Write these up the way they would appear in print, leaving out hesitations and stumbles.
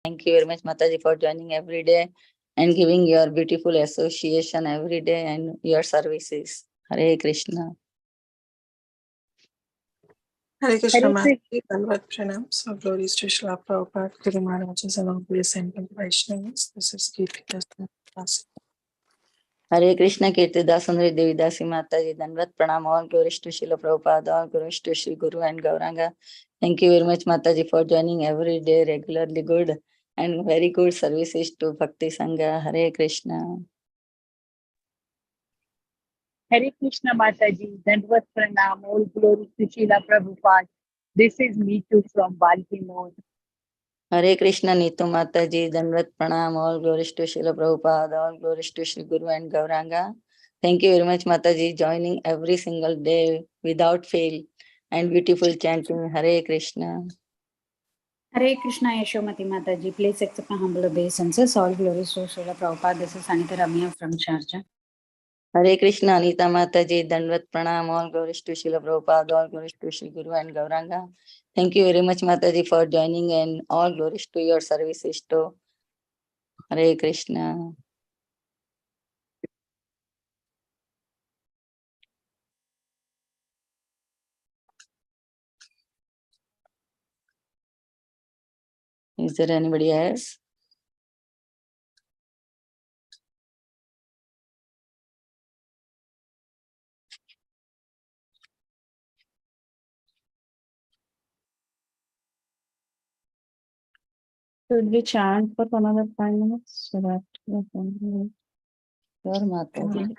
Thank you very much, Mataji, for joining every day and giving your beautiful association every day and your services. Hare Krishna. Hare Krishna, Mataji. Dandavat Pranam. So glories to Srila Prabhupada, Guru Maharajas, and all the assembled Vaishnavas. This is Kirti Das. Hare Krishna, Kirti Dasundari Devi Dasi Mataji, Dandavat Pranam. All glories to Srila Prabhupada, all glories to Sri Guru and Gauranga. Thank you very much, Mataji, for joining every day regularly. Good and very good services to Bhakti Sangha. Hare Krishna. Hare Krishna, Mataji. Dandavat Pranam. All glories to Srila Prabhupada. This is Neetu from Baltimore. Hare Krishna, Neetu Mataji, Dandavat Pranam, all glories to Srila Prabhupada, all glories to Sri Guru and Gauranga. Thank you very much, Mataji, joining every single day without fail and beautiful chanting Hare Krishna. Hare Krishna, Yashomati Mataji. Please accept my humble obeisances. All glories to Srila Prabhupada. This is Anita Ramya from Sharjah. Hare Krishna, Anita Mataji, Dandavat Pranam, all glories to Srila Prabhupada, all glories to Sri Guru and Gauranga. Thank you very much, Mataji, for joining and all glories to your services too. Hare Krishna. Is there anybody else? Should we chant for another 5 minutes so that we can... Sure, Mataji.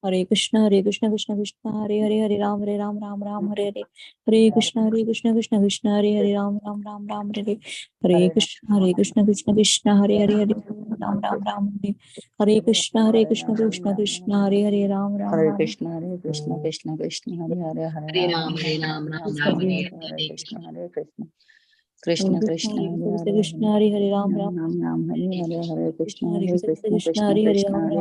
Hare Krishna, Krishna Krishna, Hare Hare, Hare Ram, Ram Ram, Hare Hare. Hare Krishna, Krishna Krishna, Hare Hare, Ram Ram, Hare Hare. Hare Krishna, Krishna, Hare Hare, Hare Ram Ram, Hare. Hare Krishna, Krishna, Hare Hare, Ram Ram. Hare Krishna, Krishna Krishna, Hare Hare, Hare Ram, Hare Krishna, Hare Krishna. Krishna Krishna, Hare Hare, Ram Ram, Hare Krishna, Krishna Krishna, Hare Hare, Ram Ram Hare Ram, Hare Hare Krishna, Hare Hare Krishna, Hare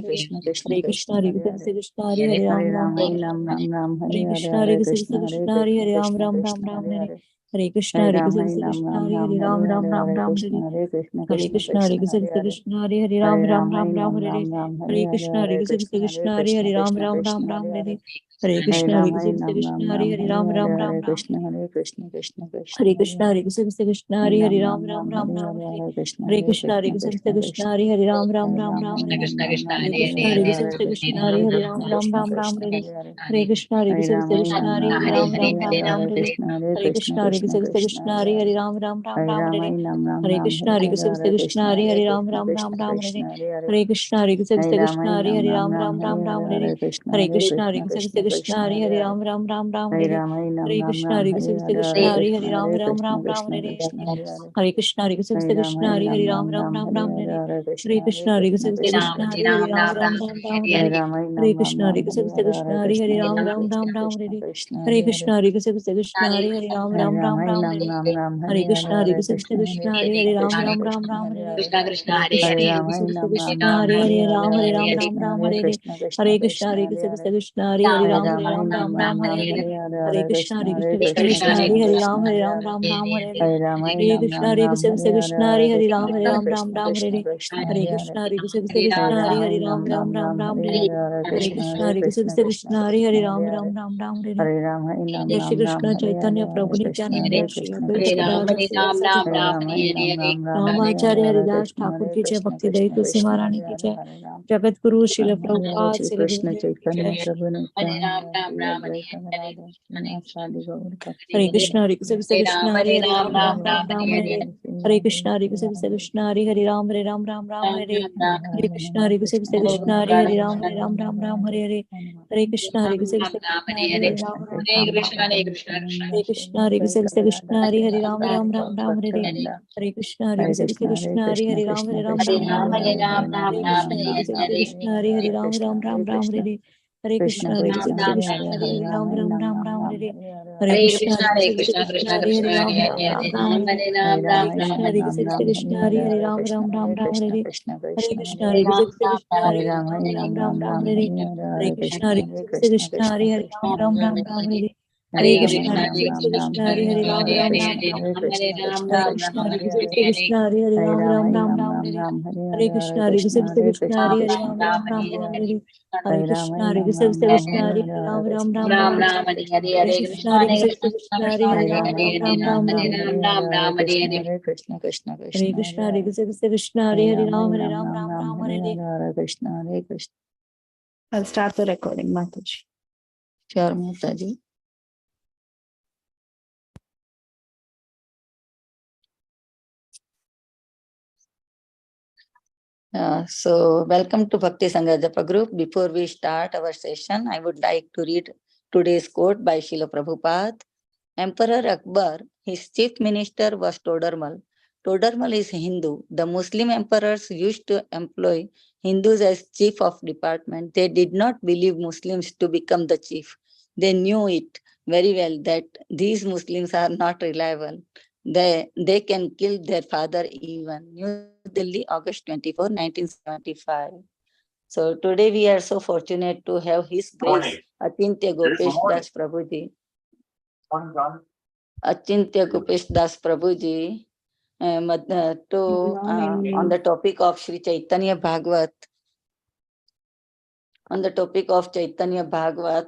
Krishna, Krishna Krishna, Hare Hare Krishna, Hare Hare, Ram Ram, Hare Krishna, Hare Krishna, Hare Ram Krishna, Ram, Krishna Hare Hare Krishna, Hare Krishna, Hare Ram Ram, Hare Krishna, Hare Krishna Krishna, Krishna, Krishna, Hare Ram Ram, Hare Krishna, Krishna, Hare Ram Ram, Hare Krishna, Krishna, Hare Ram Ram, Hare Krishna, Krishna Krishna, Hare Krishna, Krishna, Hare Ram Ram, Hare Krishna, Krishna, Hare Ram Ram, Hare Krishna, Krishna, Hare Ram Ram, Hare Krishna, Krishna, Hare Ram Ram, Hare Krishna, Krishna, Hare Ram Ram, Hare Krishna, Krishna, Hare Ram Ram, Hare Krishna, Krishna, Hare Ram Ram, Hare Krishna, Krishna, Hare Ram Ram, Hare Krishna, Krishna, Hare Ram Ram, Hare Krishna, Krishna, Hare Ram Ram, Hare Krishna, Krishna, Hare Ram Ram, Hare Krishna, Krishna, Hare Ram Ram, Hare Krishna, Krishna, Hare Ram Ram, Hare Krishna, Krishna, Hare Ram Ram, Krishna Krishna, Hare Krishna, Krishna, Hare Ram Ram, Hare Krishna, Krishna, Hare Ram Ram, Hare Krishna, Krishna, Hare Ram Ram, Hare Krishna, Krishna, Hare Ram Ram, Hare Krishna, Krishna, Hare Ram Ram, Hare Krishna, Krishna, Hare Ram Ram, Jai Shri Krishna Chaitanya Prabhu Nityananda Shri Ramacharya Haridas Thakur ki jai, Bhakti Dayi Tulsi Maharani ki jai, Jagat Guru Srila Prabhupada Srila Krishna Gurudev ki Chaitanya jai. Prabhu Hare Krishna, Krishna, Hare Ram Ram, Hare Krishna, Krishna, Hare Ram Hare, Hare Krishna, Krishna, Hare Ram Hare, Hare Krishna, Krishna, Hare Ram Hare Krishna, Krishna, Hare Ram Hare, Hare Krishna, Krishna, Hare Ram Hare, Hare Krishna, Krishna, Hare Ram Hare, Hare Krishna, Krishna, Hare Ram Hare, Hare Krishna, Krishna, Hare Ram Hare, Hare Krishna, Krishna, Hare Ram Hare, Hare Krishna, Krishna, Hare Ram Hare, Hare Krishna, Krishna, Hare Ram Hare, Hare Krishna, Krishna, Hare Hare, Ram Ram, Hare Krishna, Krishna, Hare Hare, Ram Ram, Hare Krishna, Krishna, Hare Hare, Ram Ram, Hare Krishna, Krishna, Hare Hare, Ram Ram, Hare Krishna, Krishna, Hare Hare, Ram Ram, Hare Krishna, Krishna Hare Krishna, Krishna, Hare Hare, Ram Hare Ram, Hare Krishna, Hare Krishna. I'll start the recording, Mataji. Sure, Mataji. So welcome to Bhakti Sangha Japa group. Before we start our session, I would like to read today's quote by Srila Prabhupada. Emperor Akbar, his chief minister was Todarmal. Todarmal is Hindu. The Muslim emperors used to employ Hindus as chief of department. They did not believe Muslims to become the chief. They knew it very well that these Muslims are not reliable. They can kill their father even. New Delhi, August 24, 1975. So today we are so fortunate to have His Grace Acintya Gopesh Das Prabhuji. Acintya Gopesh Das Prabhuji on the topic of Sri Caitanya Bhagavat. On the topic of Caitanya Bhagavat,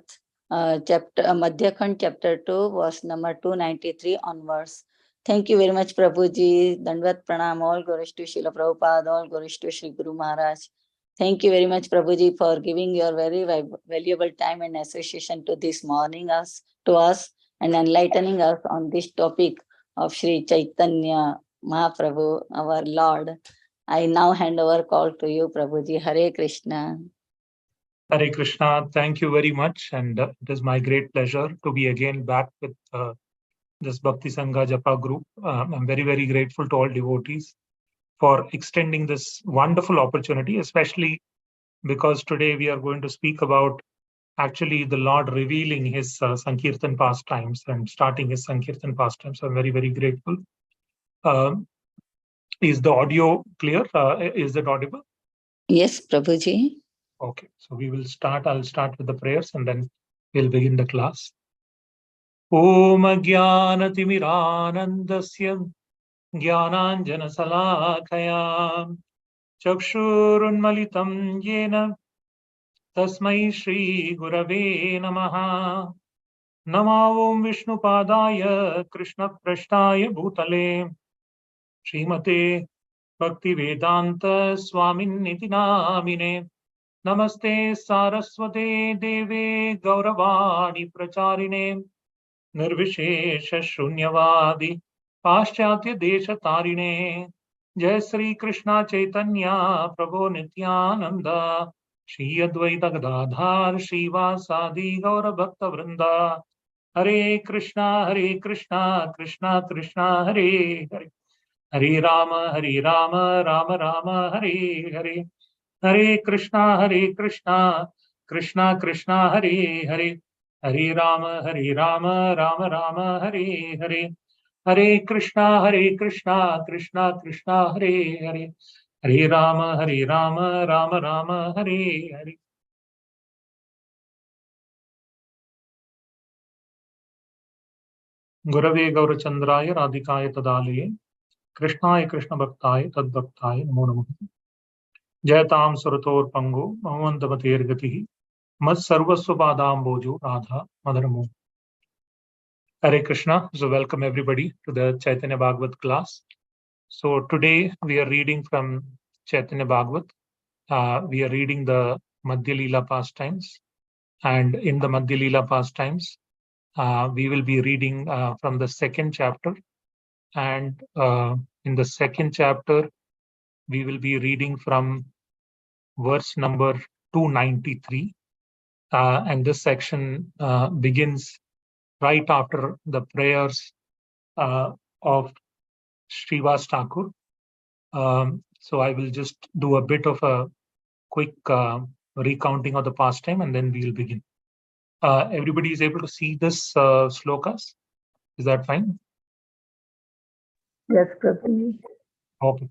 chapter Madhya Khanda, chapter 2, verse number 293 onwards. Thank you very much, Prabhuji. Dandvat Pranam, all glories to Srila Prabhupada, all glories to Sri Guru Maharaj. Thank you very much, Prabhuji, for giving your very valuable time and association to this morning to us and enlightening us on this topic of Sri Chaitanya Mahaprabhu, our Lord. I now hand over call to you, Prabhuji. Hare Krishna. Hare Krishna, thank you very much, and it is my great pleasure to be again back with this Bhakti Sangha Japa group. I'm very, very grateful to all devotees for extending this wonderful opportunity, especially because today we are going to speak about actually the Lord revealing his Sankirtan pastimes and starting his Sankirtan pastimes. I'm very, very grateful. Is the audio clear? Is it audible? Yes, Prabhuji. Okay, so we will start. I'll start with the prayers and then we'll begin the class. Om Jnanatimirānandasya Jnananjana Salakaya Chakshurunmalitam Yena Tasmai Shri Gurave Namaha Nama Om Vishnupadaya Krishna Prashtaya Bhutale Srimate Bhaktivedanta Swaminiti Namine Namaste Saraswate Deve Gauravani Pracharine Nirvishesha Shunyavadi Paschatya Desha Tarine Jai Sri Krishna Chaitanya Prabhu Nityananda Shri Advaita Gadadhar Srivasadi Gaura Bhakta Vrinda Hare Krishna Krishna Krishna Hare Hare Hare Rama Rama Rama Hare Hare Hare Krishna Krishna Krishna Hare Hare Hare Rama Rama Rama Hare Hare Hare Krishna Krishna Krishna Hare Hare Hare Rama Rama Rama Hare Hare. Gurave Gaurachandraya Radhikaya Tadalaye Krishnaya Krishna Bhaktaye Tadbhaktaye Namo Namaha. Jayatam Surator Pango Mahantavatir Gatihi Mad Sarvasva Padambojo Radha Madharamo. Hare Krishna. So welcome everybody to the Caitanya Bhagavat class. So today we are reading from Caitanya Bhagavat. We are reading the Madhya Leela pastimes. And in the Madhya Leela pastimes, we will be reading from the second chapter. And in the second chapter, we will be reading from verse number 293. And this section begins right after the prayers of Srivas Thakur. So I will just do a bit of a quick recounting of the pastime and then we will begin. Everybody is able to see this slokas? Is that fine? Yes, Prabhuji. Okay.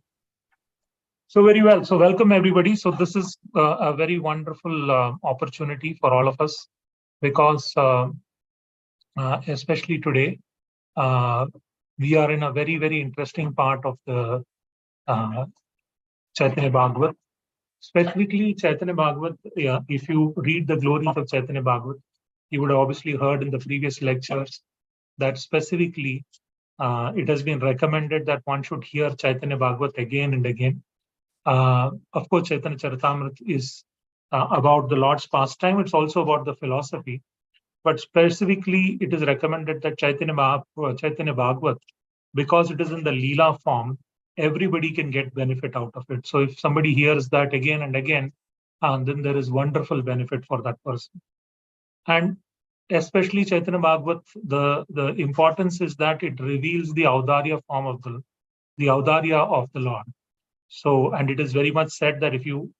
So very well. So welcome everybody. So this is a very wonderful opportunity for all of us because especially today. We are in a very, very interesting part of the Caitanya Bhagavat. Specifically, Caitanya Bhagavat, if you read the glories of Caitanya Bhagavat, you would have obviously heard in the previous lectures that specifically it has been recommended that one should hear Caitanya Bhagavat again and again. Of course, Chaitanya Charitamrita is about the Lord's pastime. It's also about the philosophy. But specifically, it is recommended that Chaitanya Bhagavat, because it is in the Leela form, everybody can get benefit out of it. So if somebody hears that again and again, then there is wonderful benefit for that person. And especially Chaitanya Bhagavat, the importance is that it reveals the Audarya form of the Audarya of the Lord. So, and it is very much said that if you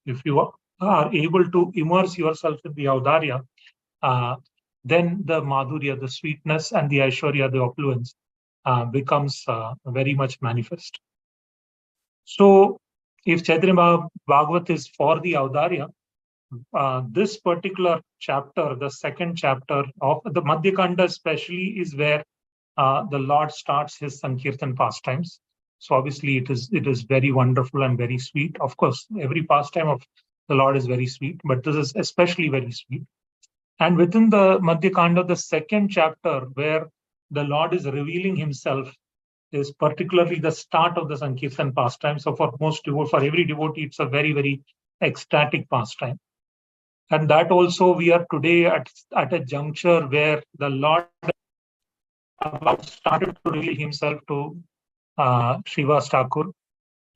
are able to immerse yourself in the Audarya, then the Madhurya, the sweetness, and the Aishwarya, the opulence, becomes very much manifest. So, if Chaitanya Bhagavat is for the Audarya, this particular chapter, the second chapter of the Madhya Khanda especially, is where the Lord starts his Sankirtan pastimes. So obviously it is very wonderful and very sweet. Of course, every pastime of the Lord is very sweet, but this is especially very sweet. And within the Madhya Khanda, the second chapter where the Lord is revealing himself is particularly the start of the Sankirtan pastime. So for every devotee, it's a very, very ecstatic pastime. And that also we are today at a juncture where the Lord started to reveal himself to Srivas Thakur,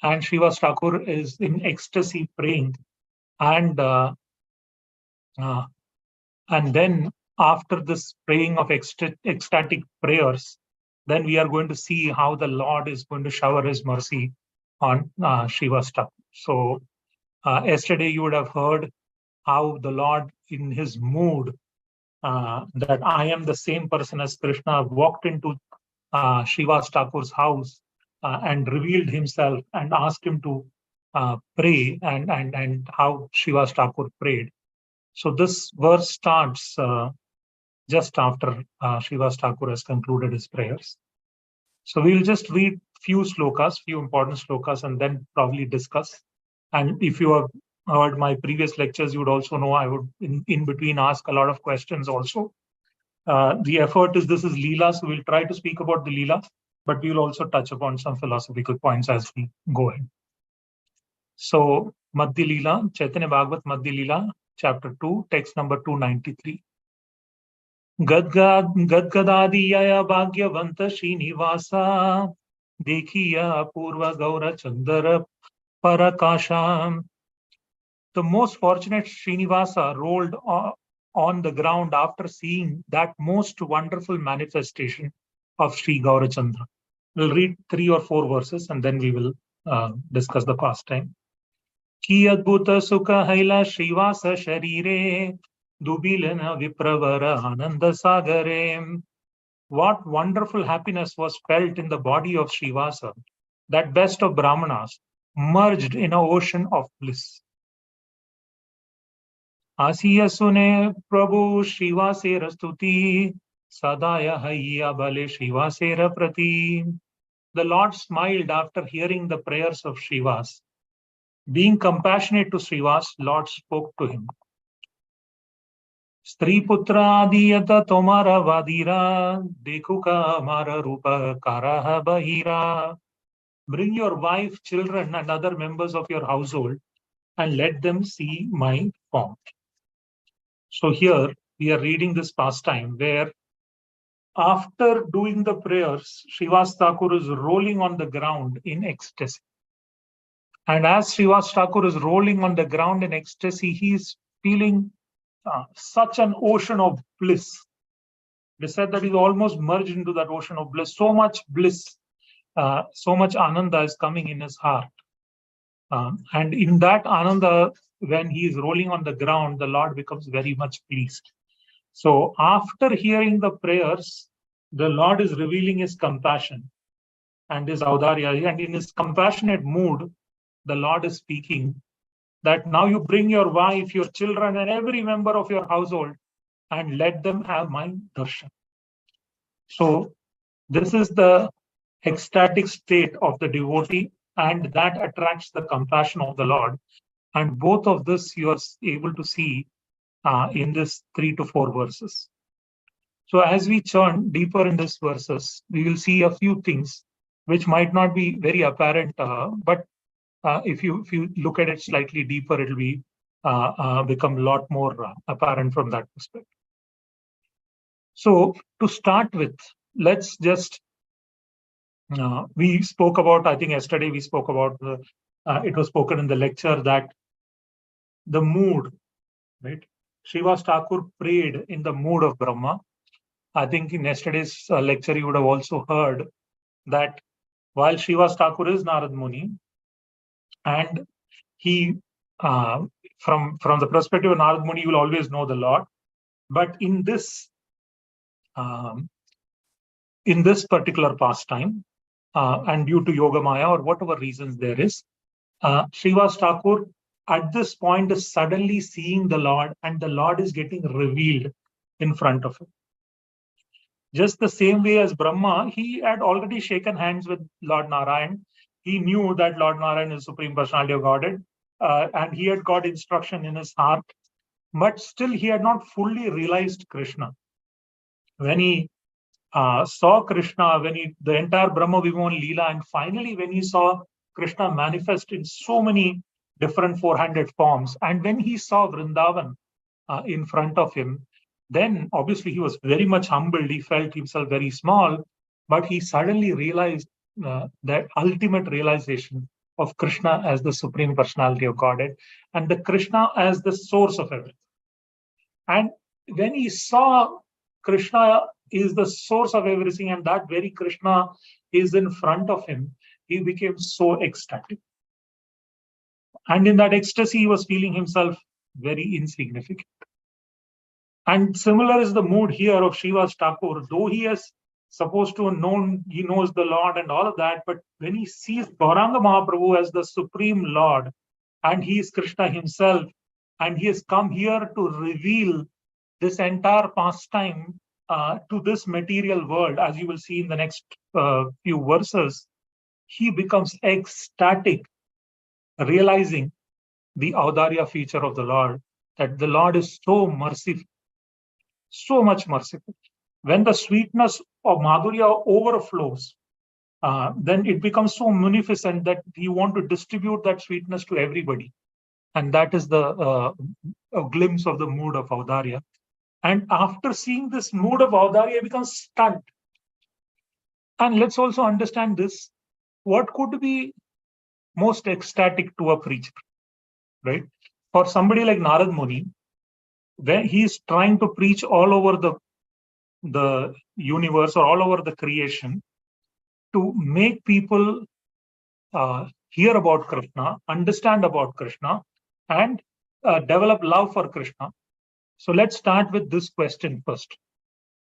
and Srivas Thakur is in ecstasy praying, and then after this praying of ecstatic prayers, then we are going to see how the Lord is going to shower his mercy on Srivas Thakur. So yesterday you would have heard how the Lord in his mood that I am the same person as Krishna walked into Srivas Thakur's house and revealed himself and asked him to pray, and how Srivas Thakur prayed. So this verse starts just after Srivas Thakur has concluded his prayers. So we'll just read few important slokas, and then probably discuss. And if you have heard my previous lectures, you would also know I would in between ask a lot of questions also. The effort is, this is Leela, so we'll try to speak about the Leela, but we will also touch upon some philosophical points as we go ahead. So, Madhya Leela, Chaitanya Bhagavat Madhya Leela, chapter 2, text number 293. Gadgadadiyaya Bhagyavanta Srinivasa Dekhiya Purva Gaura Chandara Parakasham. The most fortunate Srinivasa rolled on the ground after seeing that most wonderful manifestation of Sri Gaurachandra. We'll read 3 or 4 verses and then we will discuss the pastime. Ki adbhuta sukha haila Srivasa sharire dubilana vipravara ananda sagare. What wonderful happiness was felt in the body of Srivasa, that best of Brahmanas, merged in an ocean of bliss. Asiya sune Prabhu Srivasera stuti sadaya hayya bale Srivasera prati. The Lord smiled after hearing the prayers of Srivas. Being compassionate to Srivas, Lord spoke to him. Stri putra adiyata tomara vadira dekhuka amara rupa karaha bahira. Bring your wife, children, and other members of your household and let them see my form. So here we are reading this pastime where after doing the prayers, Srivas Thakur is rolling on the ground in ecstasy. And as Srivas Thakur is rolling on the ground in ecstasy, he is feeling such an ocean of bliss. They said that he's almost merged into that ocean of bliss. So much bliss, so much ananda is coming in his heart. And in that ananda, when he is rolling on the ground, the Lord becomes very much pleased. So after hearing the prayers, the Lord is revealing his compassion and his audarya. And in his compassionate mood, the Lord is speaking that now you bring your wife, your children, and every member of your household and let them have my darshan. So this is the ecstatic state of the devotee, and that attracts the compassion of the Lord. And both of this you are able to see in this 3 to 4 verses. So as we churn deeper in these verses, we will see a few things which might not be very apparent, but if you look at it slightly deeper, it will be become a lot more apparent from that perspective. So to start with, let's just we spoke about, I think yesterday we spoke about it was spoken in the lecture that the mood, right? Srivas Thakur prayed in the mood of Brahma. I think in yesterday's lecture you would have also heard that while Srivas Thakur is Narad Muni, and he from the perspective of Narad Muni, you will always know the Lord. But in this particular pastime, and due to Yoga Maya or whatever reasons there is, Srivas Thakur at this point is suddenly seeing the Lord, and the Lord is getting revealed in front of him. Just the same way as Brahma, he had already shaken hands with Lord Narayan. He knew that Lord Narayan is Supreme Personality of Godhead, and he had got instruction in his heart, but still he had not fully realized Krishna. When he saw Krishna, the entire Brahma Vimohan Leela, and finally when he saw Krishna manifest in so many different four-handed forms, and when he saw Vrindavan in front of him, then obviously he was very much humbled. He felt himself very small, but he suddenly realized that ultimate realization of Krishna as the Supreme Personality of Godhead, and the Krishna as the source of everything. And when he saw Krishna is the source of everything, and that very Krishna is in front of him, he became so ecstatic. And in that ecstasy, he was feeling himself very insignificant. And similar is the mood here of Srivas Thakur. Though he is supposed to know, he knows the Lord and all of that, but when he sees Gauranga Mahaprabhu as the Supreme Lord, and he is Krishna himself, and he has come here to reveal this entire pastime to this material world, as you will see in the next few verses, he becomes ecstatic, realizing the Audarya feature of the Lord, that the Lord is so merciful, so much merciful. When the sweetness of Madhurya overflows, then it becomes so munificent that you want to distribute that sweetness to everybody. And that is a glimpse of the mood of Audarya. And after seeing this mood of Audarya, becomes stunned. And let's also understand this. What could be most ecstatic to a preacher, right? For somebody like Narad Muni, when he's trying to preach all over the universe or all over the creation to make people hear about Krishna, understand about Krishna, and develop love for Krishna. So let's start with this question first.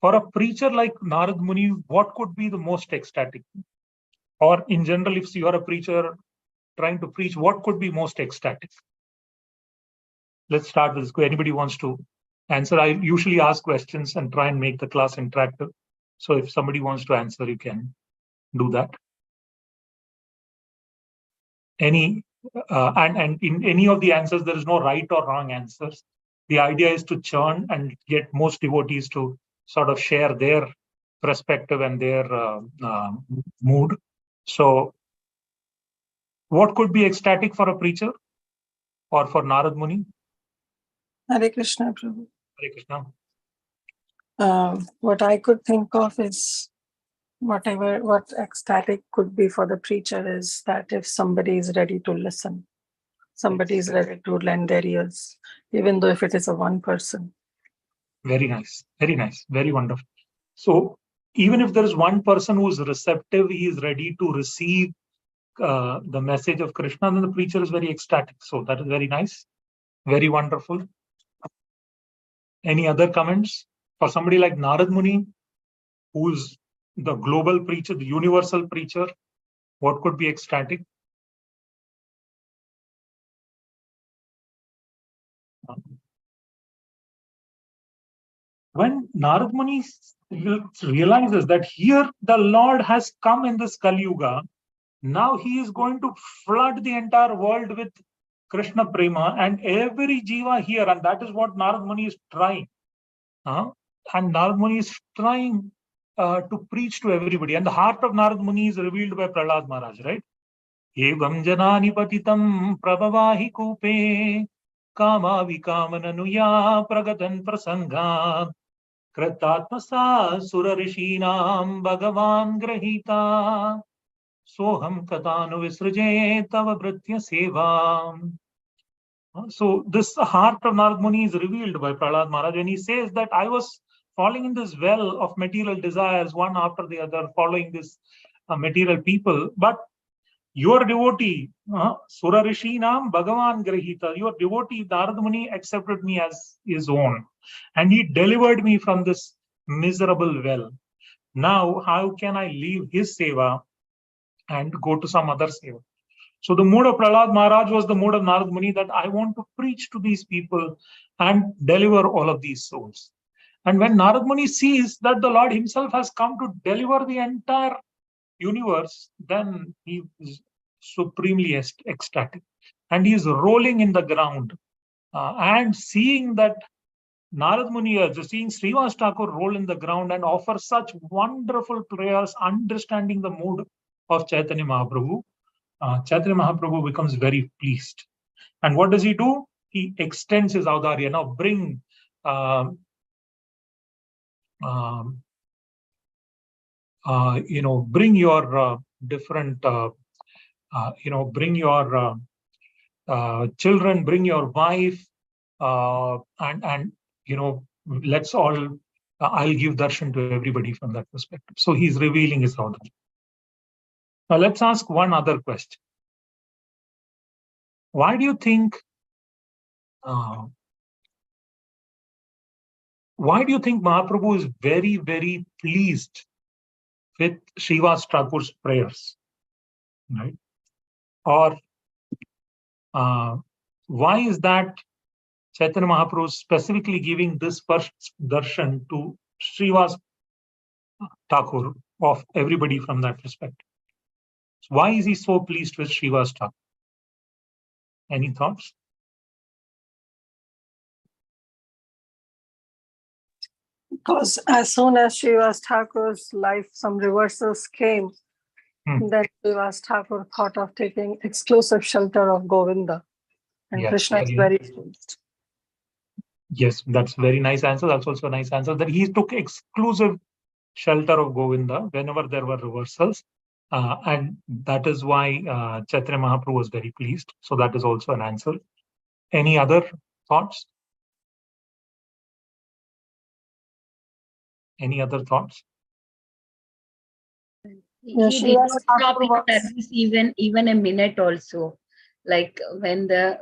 For a preacher like Narad Muni, what could be the most ecstatic? Or in general, if you are a preacher trying to preach, what could be most ecstatic? Let's start with this. Anybody wants to answer? I usually ask questions and try and make the class interactive. So if somebody wants to answer, you can do that. And in any of the answers, there is no right or wrong answers. The idea is to churn and get most devotees to sort of share their perspective and their mood. So what could be ecstatic for a preacher or for Narad Muni? Hare Krishna, Prabhu. Hare Krishna. What I could think of is what ecstatic could be for the preacher is that if somebody is ready to listen, somebody is ready to lend their ears, even though if it is a one person. Very nice, very wonderful. So even if there is one person who is receptive, he is ready to receive the message of Krishna, then the preacher is very ecstatic. So that is very nice, very wonderful. Any other comments? For somebody like Narad Muni, who's the global preacher, the universal preacher, what could be ecstatic? when Narad Muni realizes that here the Lord has come in this Kali Yuga, now he is going to flood the entire world with Krishna Prema and every jiva here, and that is what Narad Muni is trying. And Narad Muni is trying to preach to everybody. And the heart of Narad Muni is revealed by Prahlad Maharaj, right? Evam janani patitam prabhavahi kupe kama vikamananuya pragatan prasanga kritatmasa surarishinam bhagavan grahita soham katanu visruje tava bhritya seva. So this heart of Narad Muni is revealed by Prahlad Maharaj when he says that I was falling in this well of material desires, one after the other, following this material people. But your devotee, Sura Rishinam Bhagavan Grahita, your devotee Narad Muni accepted me as his own. And he delivered me from this miserable well. Now, how can I leave his seva and go to some other seva? So the mood of Prahlad Maharaj was the mood of Narad Muni, that I want to preach to these people and deliver all of these souls. And when Narad Muni sees that the Lord himself has come to deliver the entire universe, then he is supremely ecstatic. And he is rolling in the ground and seeing that Narad Muni, seeing Srivas Thakur roll in the ground and offer such wonderful prayers, understanding the mood of Chaitanya Mahaprabhu. Chaitanya Mahaprabhu becomes very pleased. And what does he do? He extends his audarya. Now bring bring your different, bring your children, bring your wife, and let's all, I'll give darshan to everybody from that perspective. So he's revealing his audarya. Now let's ask one other question. Why do you think Mahaprabhu is very, very pleased with Srivas Thakur's prayers, right? Or why is that Chaitanya Mahaprabhu is specifically giving this first darshan to Srivas Thakur of everybody from that perspective? So why is he so pleased with Srivas Thakur? Any thoughts? Because as soon as Srivas Thakur's life, some reversals came, then Srivas Thakur thought of taking exclusive shelter of Govinda. And yes, Krishna is very pleased. Yes, that's very nice answer. That's also a nice answer, that he took exclusive shelter of Govinda whenever there were reversals. And that is why Chaitanya Mahaprabhu was very pleased. So that is also an answer. Any other thoughts? Any other thoughts? He did not stop in service even a minute also. Like when the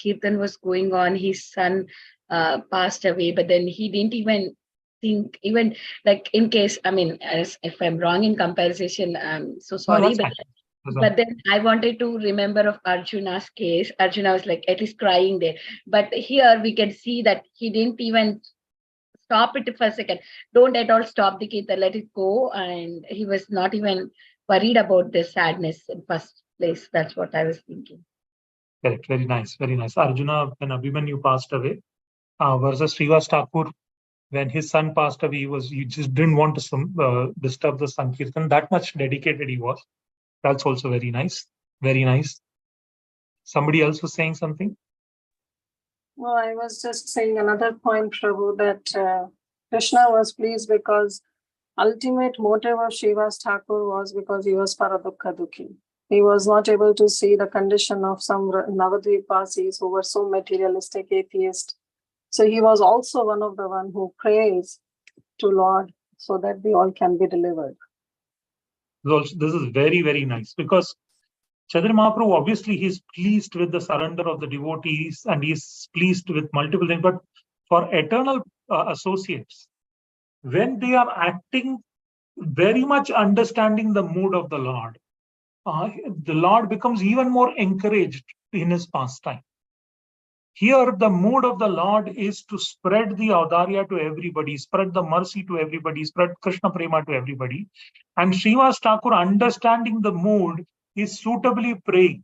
kirtan was going on, his son passed away, but then he didn't even think, even like in case, I mean, as if I'm wrong in comparison, I'm so sorry, but then I wanted to remember of Arjuna's case. Arjuna was like at least crying there, but here we can see that he didn't even stop it for a second. Don't at all stop the kirtan, let it go. And he was not even worried about the sadness in first place. That's what I was thinking. Correct. Very nice. Very nice. Arjuna, when Abhimanyu passed away, versus Srivas Thakur, when his son passed away, he just didn't want to disturb the Sankirtan. That much dedicated he was. That's also very nice. Very nice. Somebody else was saying something? Well, I was just saying another point, Prabhu, that Krishna was pleased because ultimate motive of Srivas Thakur was because he was Paradukha Dukhi. He was not able to see the condition of some Navadvipasis who were so materialistic, atheist. So he was also one of the one who prays to Lord so that we all can be delivered. This is very, very nice, because Chaitanya Mahaprabhu, obviously, he's pleased with the surrender of the devotees and he's pleased with multiple things. But for eternal associates, when they are acting very much understanding the mood of the Lord becomes even more encouraged in his pastime. Here, the mood of the Lord is to spread the Audarya to everybody, spread the mercy to everybody, spread Krishna Prema to everybody. And Srivas Thakur, understanding the mood, is suitably praying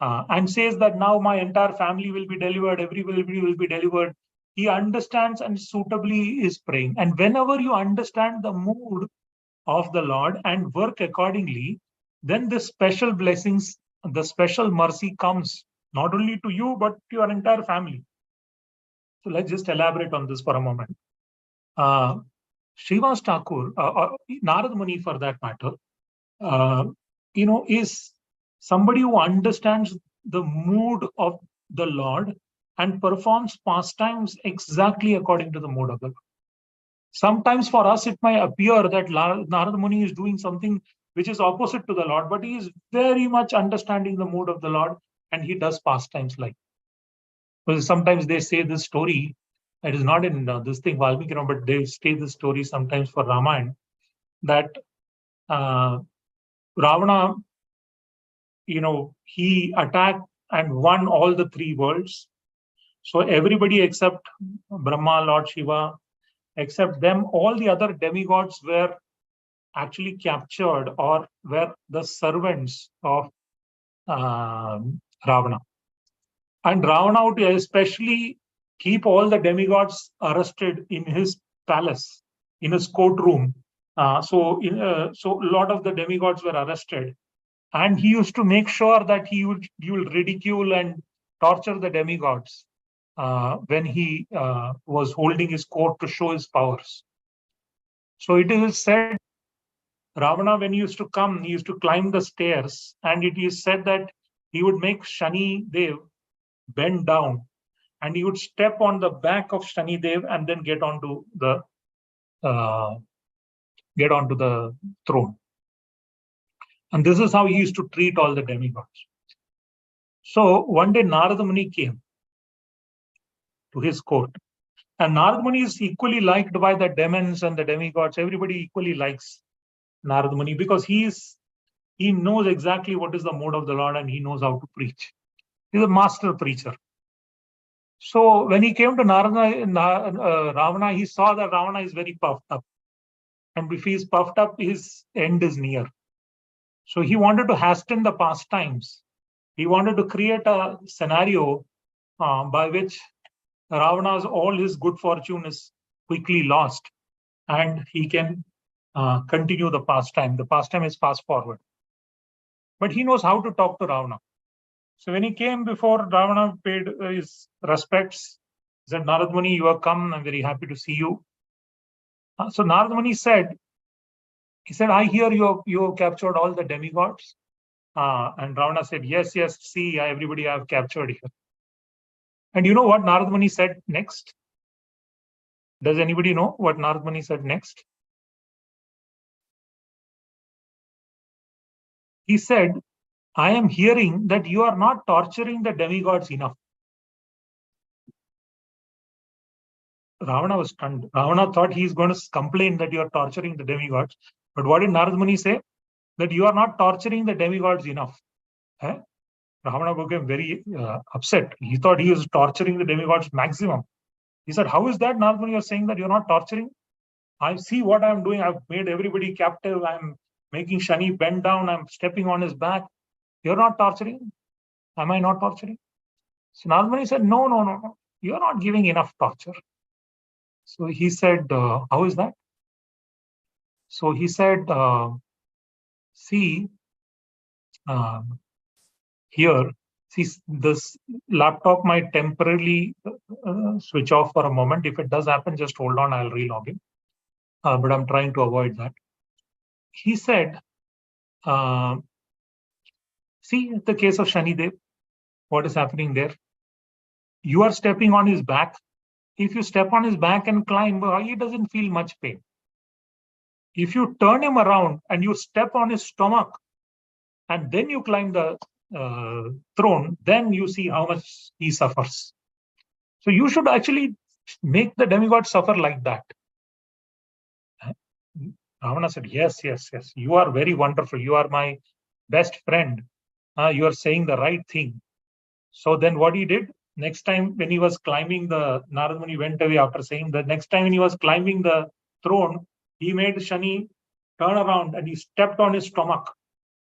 and says that now my entire family will be delivered, everybody will be delivered. He understands and suitably is praying. And whenever you understand the mood of the Lord and work accordingly, then the special blessings, the special mercy comes not only to you, but to your entire family. So let's just elaborate on this for a moment. Srivas Thakur, or Narad Muni for that matter, is somebody who understands the mood of the Lord and performs pastimes exactly according to the mood of the Lord. Sometimes for us, it might appear that Narad Muni is doing something which is opposite to the Lord, but he is very much understanding the mood of the Lord, and he does pastimes like. Because sometimes they say this story, it is not in this thing, Valmiki, but they say this story sometimes for Ramayana, that Ravana, he attacked and won all the three worlds. So everybody except Brahma, Lord Shiva, except them, all the other demigods were actually captured or were the servants of Ravana. And Ravana would especially keep all the demigods arrested in his palace, in his courtroom. So a lot of the demigods were arrested. And he used to make sure that he will ridicule and torture the demigods when he was holding his court to show his powers. So it is said, Ravana, when he used to come, he used to climb the stairs, and it is said that he would make Shani Dev bend down, and he would step on the back of Shani Dev and then get onto the throne. And this is how he used to treat all the demigods. So one day Narada Muni came to his court. And Narada Muni is equally liked by the demons and the demigods. Everybody equally likes Narada Muni because he knows exactly what is the mode of the Lord, and he knows how to preach. He's a master preacher. So when he came to Ravana, he saw that Ravana is very puffed up. And if he is puffed up, his end is near. So he wanted to hasten the pastimes. He wanted to create a scenario by which Ravana's all his good fortune is quickly lost, and he can continue the pastime. The pastime is fast forward. But he knows how to talk to Ravana. So when he came before Ravana, paid his respects, he said, Narad Muni, you have come. I'm very happy to see you. So Narad Muni said, I hear you have captured all the demigods. And Ravana said, yes, see, everybody I have captured here. And you know what Narad Muni said next? Does anybody know what Narad Muni said next? He said, I am hearing that you are not torturing the demigods enough. Ravana was stunned. Ravana thought he is going to complain that you are torturing the demigods. But what did Narad Muni say? That you are not torturing the demigods enough. Ravana became very upset. He thought he was torturing the demigods maximum. He said, how is that, Narad Muni? You are saying that you're not torturing? I see what I'm doing. I've made everybody captive. I'm making Shani bend down. I'm stepping on his back. You're not torturing? Am I not torturing? So Narad Muni said, no. You're not giving enough torture. So he said, how is that? So he said, here, see, this laptop might temporarily switch off for a moment. If it does happen, just hold on, I'll relog in. But I'm trying to avoid that. He said, see the case of Shani Dev, what is happening there? You are stepping on his back. If you step on his back and climb, he doesn't feel much pain. If you turn him around and you step on his stomach and then you climb the throne, then you see how much he suffers. So you should actually make the demigod suffer like that. Ravana said, yes. You are very wonderful. You are my best friend. You are saying the right thing. So then what he did, next time when he was climbing Narad Muni went away after saying that next time when he was climbing the throne, he made Shani turn around and he stepped on his stomach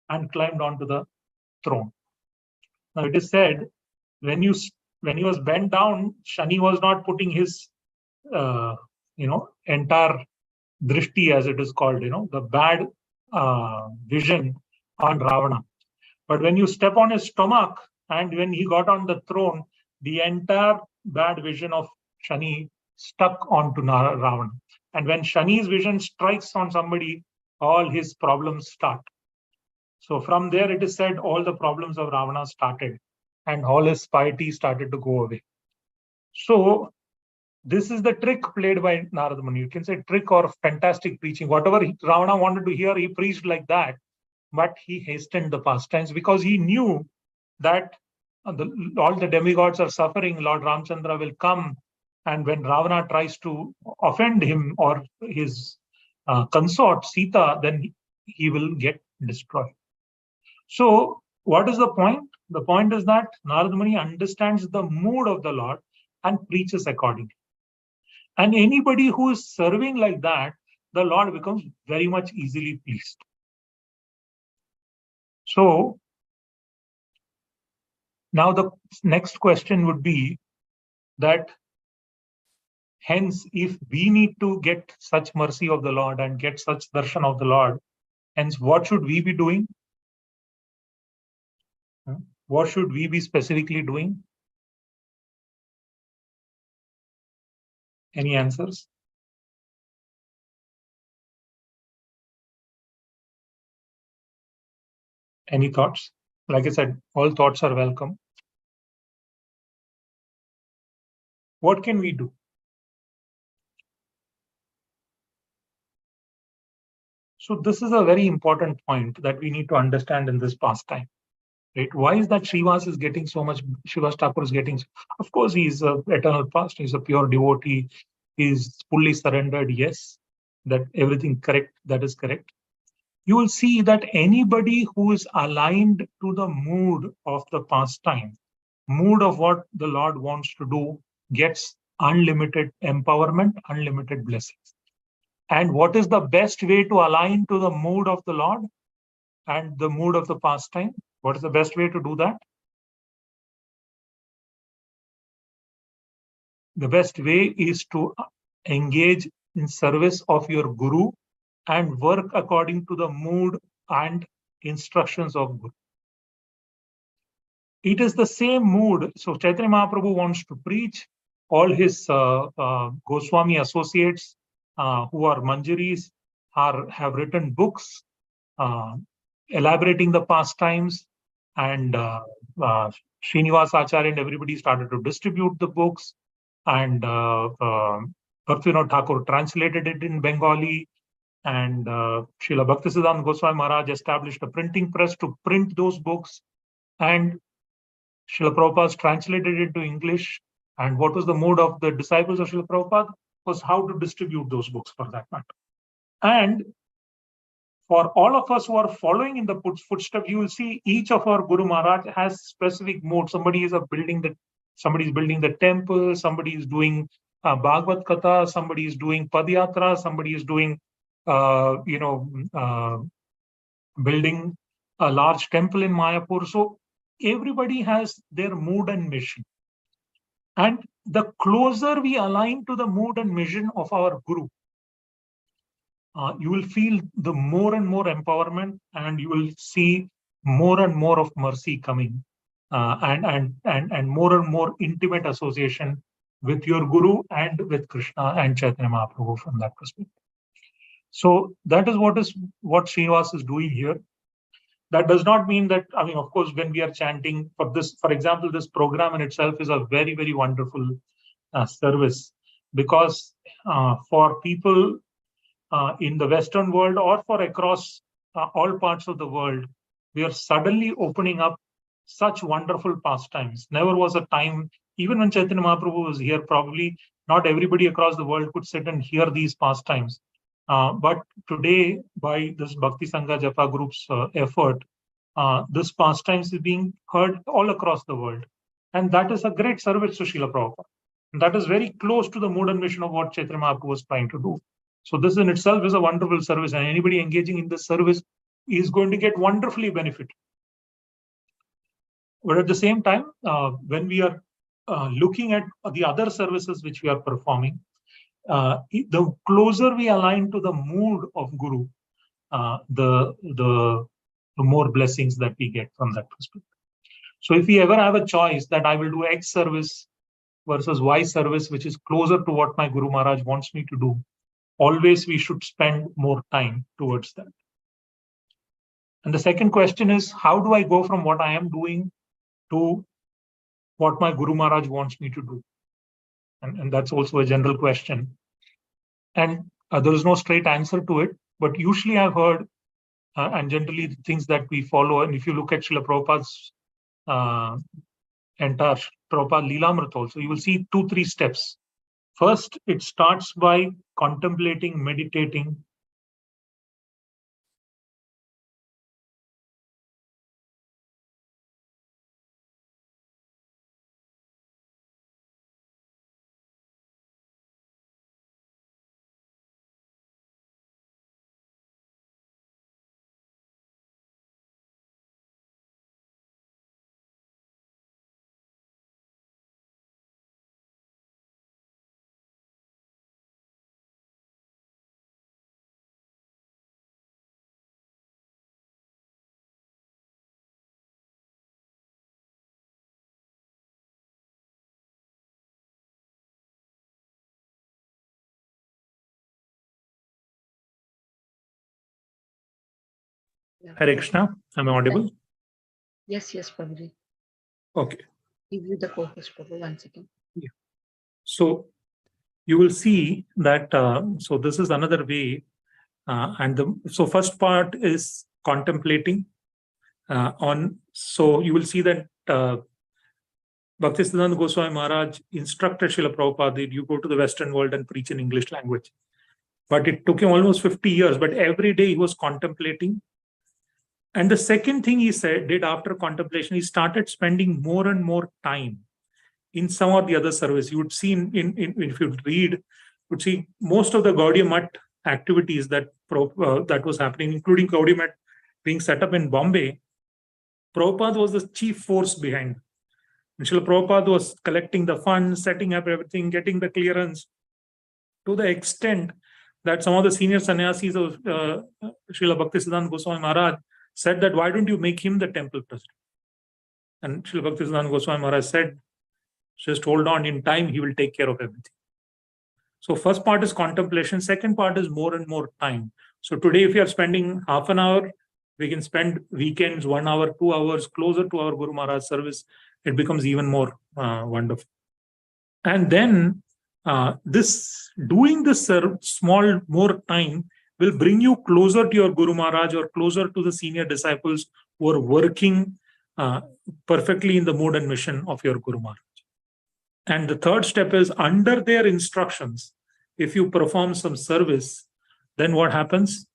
and climbed onto the throne. Now it is said when he was bent down, Shani was not putting his entire drishti, as it is called, the bad vision on Ravana. But when you step on his stomach and when he got on the throne, the entire bad vision of Shani stuck onto Ravana. And when Shani's vision strikes on somebody, all his problems start. So from there, it is said all the problems of Ravana started and all his piety started to go away. So this is the trick played by Narad Muni. You can say trick or fantastic preaching. Whatever Ravana wanted to hear, he preached like that. But he hastened the pastimes because he knew that all the demigods are suffering. Lord Ramchandra will come. And when Ravana tries to offend him or his consort, Sita, then he will get destroyed. So what is the point? The point is that Narad Muni understands the mood of the Lord and preaches accordingly. And anybody who is serving like that, the Lord becomes very much easily pleased. So now the next question would be that hence, if we need to get such mercy of the Lord and get such darshan of the Lord, hence what should we be doing? What should we be specifically doing? Any answers? Any thoughts? Like I said, all thoughts are welcome. What can we do? So this is a very important point that we need to understand in this pastime. Right? Why is that Srivas is getting so much, Srivas Thakur is getting, of course, he's an eternal past, he's a pure devotee, he's fully surrendered, yes, that everything correct, that is correct. You will see that anybody who is aligned to the mood of the pastime, mood of what the Lord wants to do, gets unlimited empowerment, unlimited blessings. And what is the best way to align to the mood of the Lord and the mood of the pastime? What is the best way to do that? The best way is to engage in service of your Guru and work according to the mood and instructions of Guru. It is the same mood. So Chaitanya Mahaprabhu wants to preach. All his Goswami associates who are Manjaris have written books elaborating the pastimes, and Srinivas Acharya and everybody started to distribute the books, and Bhaktivinoda Thakur translated it in Bengali, and Srila Bhaktisiddhanta Goswami Maharaj established a printing press to print those books, and Srila Prabhupada translated it into English. And what was the mode of the disciples of Srila Prabhupada? Was how to distribute those books, for that matter. And for all of us who are following in the footsteps, you will see each of our Guru Maharaj has specific mode. Somebody is building the temple, somebody is doing Bhagavad Katha, somebody is doing Padyatra, somebody is doing building a large temple in Mayapur. So everybody has their mood and mission. And the closer we align to the mood and mission of our Guru, you will feel the more and more empowerment, and you will see more and more of mercy coming, and more and more intimate association with your Guru and with Krishna and Chaitanya Mahaprabhu from that perspective. So that is what Srinivas is doing here. That does not mean that, I mean, of course, when we are chanting for this, for example, this program in itself is a very, very wonderful service, because for people in the Western world or for across all parts of the world, we are suddenly opening up such wonderful pastimes. Never was a time, even when Chaitanya Mahaprabhu was here, probably not everybody across the world could sit and hear these pastimes. But today, by this Bhakti Sangha Japa group's effort, this pastimes is being heard all across the world. And that is a great service to Srila Prabhupada. And that is very close to the mood and mission of what Chaitanya Mahaprabhu was trying to do. So this in itself is a wonderful service, and anybody engaging in this service is going to get wonderfully benefit. But at the same time, when we are looking at the other services which we are performing, the closer we align to the mood of Guru, the more blessings that we get from that perspective. So if we ever have a choice that I will do X service versus Y service, which is closer to what my Guru Maharaj wants me to do, always we should spend more time towards that. And the second question is, how do I go from what I am doing to what my Guru Maharaj wants me to do? And that's also a general question. And there is no straight answer to it, but usually I've heard, and generally the things that we follow, and if you look at Srila Prabhupada's entire Prabhupada Leelamrita also, you will see 2-3 steps. First, it starts by contemplating, meditating. Hare Krishna, am I audible? Yes, Prabhuji. Okay. Give you the co-host, Prabhu, 1 second. Yeah. So you will see that, so this is another way. So first part is contemplating so you will see that Bhaktisiddhanta Goswami Maharaj instructed Srila Prabhupada that you go to the Western world and preach in English language. But it took him almost 50 years, but every day he was contemplating. And the second thing he did after contemplation, he started spending more and more time in some or the other service. You would see if you read, you would see most of the Gaudiya Math activities that was happening, including Gaudiya Math being set up in Bombay. Prabhupada was the chief force behind. And Srila Prabhupada was collecting the funds, setting up everything, getting the clearance, to the extent that some of the senior sannyasis of Srila Bhaktisiddhanta Goswami Maharaj said that, why don't you make him the temple president? And Srila Bhaktisiddhanta Goswami Maharaj said, just hold on, in time he will take care of everything. So first part is contemplation, second part is more and more time. So today if you are spending half an hour, we can spend weekends 1 hour, 2 hours closer to our Guru Maharaj service. It becomes even more wonderful. And then doing this small more time will bring you closer to your Guru Maharaj or closer to the senior disciples who are working perfectly in the mode and mission of your Guru Maharaj. And the third step is, under their instructions, if you perform some service, then what happens?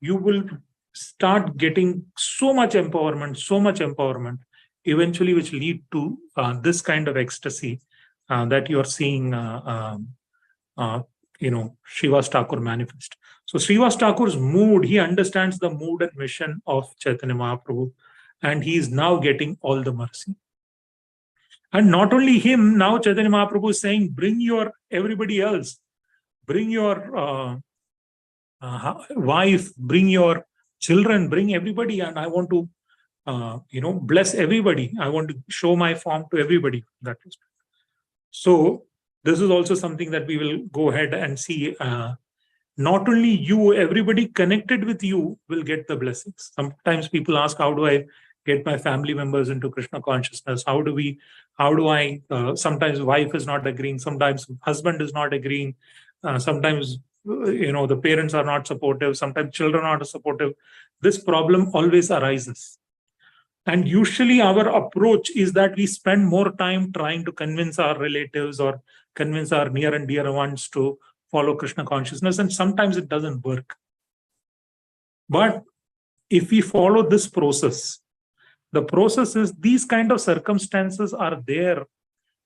You will start getting so much empowerment, eventually which lead to this kind of ecstasy that you are seeing Srivas Thakur manifest. So Srivas Thakur's mood, he understands the mood and mission of Chaitanya Mahaprabhu, and he is now getting all the mercy. And not only him, now Chaitanya Mahaprabhu is saying, bring your everybody else, bring your wife, bring your children, bring everybody, and I want to bless everybody. I want to show my form to everybody. That is. So this is also something that we will go ahead and see. Not only you, everybody connected with you will get the blessings. Sometimes people ask, how do I get my family members into Krishna consciousness? How do I, sometimes wife is not agreeing, sometimes husband is not agreeing, sometimes the parents are not supportive, sometimes children are not supportive. This problem always arises. And usually our approach is that we spend more time trying to convince our relatives or convince our near and dear ones to follow Krishna consciousness, and sometimes it doesn't work. But if we follow this process, The process is these kind of circumstances are there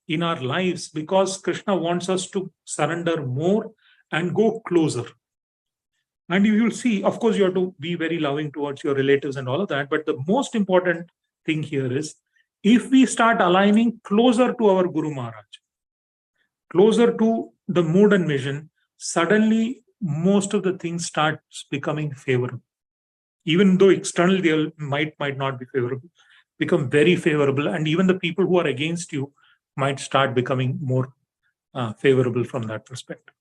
in our lives because Krishna wants us to surrender more and go closer. And you will see, of course, you have to be very loving towards your relatives and all of that. But the most important thing here is if we start aligning closer to our Guru Maharaj, closer to the mood and vision, suddenly most of the things starts becoming favorable. Even though externally they might not be favorable, become very favorable. And even the people who are against you might start becoming more favorable from that perspective.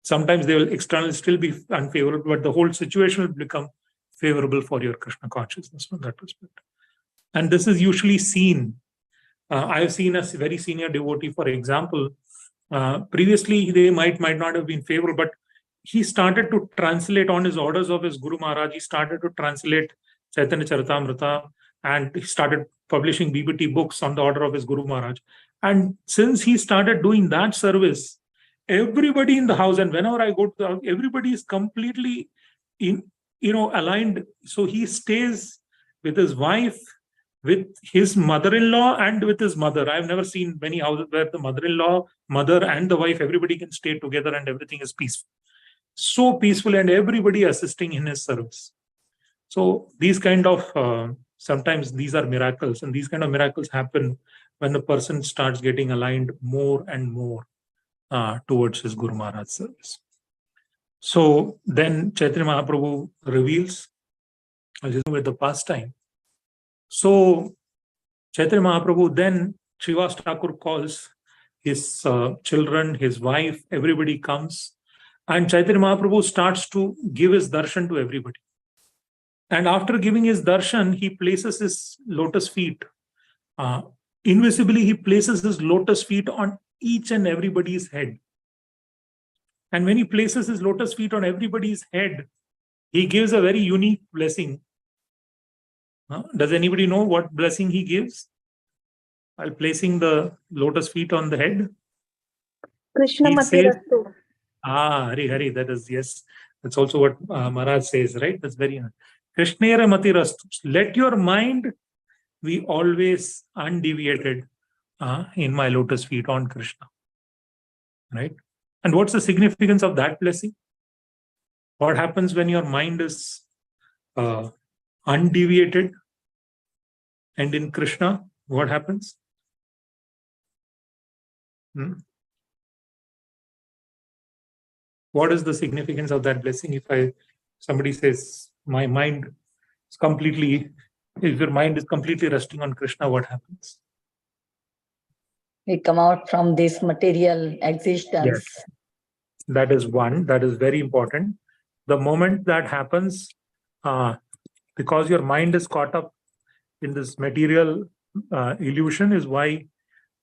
Sometimes they will externally still be unfavorable, but the whole situation will become favorable for your Krishna consciousness from that perspective. And this is usually seen. I have seen a very senior devotee, for example, previously they might not have been favorable, but he started to translate on his orders of his Guru Maharaj. He started to translate Chaitanya Charitamrita and he started publishing BBT books on the order of his Guru Maharaj. And since he started doing that service, everybody in the house, and whenever I go to the house, everybody is completely aligned. So he stays with his wife, with his mother-in-law, and with his mother. I've never seen many houses where the mother-in-law, mother, and the wife, everybody can stay together and everything is peaceful. So peaceful, and everybody assisting in his service. So these kind of, sometimes these are miracles, and these kind of miracles happen when the person starts getting aligned more and more towards his Guru Maharaj service. So then Chaitanya Mahaprabhu reveals, with the pastime. So Chaitanya Mahaprabhu, then Srivas Thakur calls his children, his wife, everybody comes. And Chaitanya Mahaprabhu starts to give his darshan to everybody. And after giving his darshan, he places his lotus feet. Invisibly, he places his lotus feet on each and everybody's head. And when he places his lotus feet on everybody's head, he gives a very unique blessing. Does anybody know what blessing he gives while placing the lotus feet on the head? Krishna He Mati says, Rastu. Hari, that is, yes. That's also what Maharaj says, right? That's very nice. Krishnera Mati Rastu. Let your mind be always undeviated in my lotus feet on Krishna. Right? And what's the significance of that blessing? What happens when your mind is undeviated and in Krishna? What happens? What is the significance of that blessing? If somebody says my mind is completely, if your mind is completely resting on Krishna, what happens? We come out from this material existence. Yes. That is one. That is very important. The moment that happens, because your mind is caught up in this material illusion, is why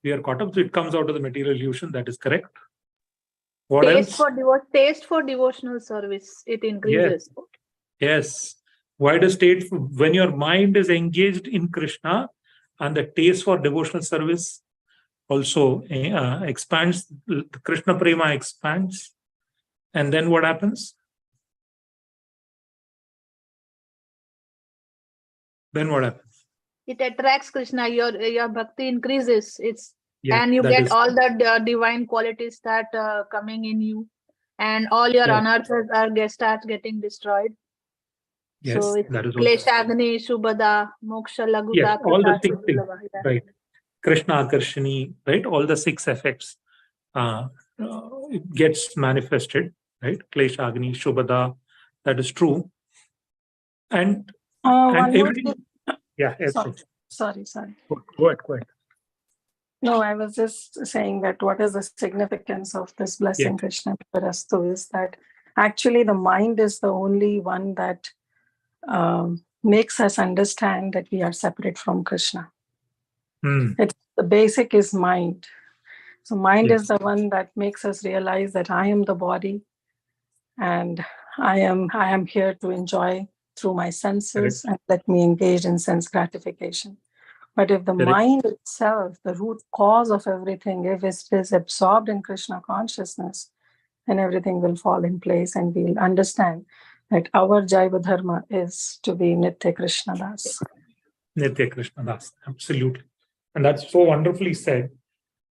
we are caught up. So it comes out of the material illusion. That is correct. What Taste else? taste for devotional service, it increases. Yes. Why does when your mind is engaged in Krishna and the taste for devotional service also expands, Krishna Prema expands. And then what happens? Then what happens? It attracts Krishna, your bhakti increases. Yeah, and you that get is all the divine qualities that coming in you, and all your Yeah. anarthas start getting destroyed. Yes, So it's that is also Kleshagni, Shubhada, Moksha, Laguta, yes, all the Krita, 6 things, Sudurlabha, yeah. right? Krishna Akarshani, right? All the 6 effects it gets manifested, right? Klesha, Agni, Shubhada, that is true. And One more everything, thing. yeah, yes, Sorry. Go ahead. No, I was just saying that what is the significance of this blessing, Yeah. Krishna Parastu, is that actually the mind is the only one that makes us understand that we are separate from Krishna. The basic is mind. So mind is the one that makes us realize that I am the body and I am here to enjoy through my senses and let me engage in sense gratification. But if the mind itself, the root cause of everything, if it is absorbed in Krishna consciousness, then everything will fall in place and we'll understand that our Jaiva Dharma is to be Nitya Krishna Das. Nitya Krishna Das. Absolutely. And that's so wonderfully said.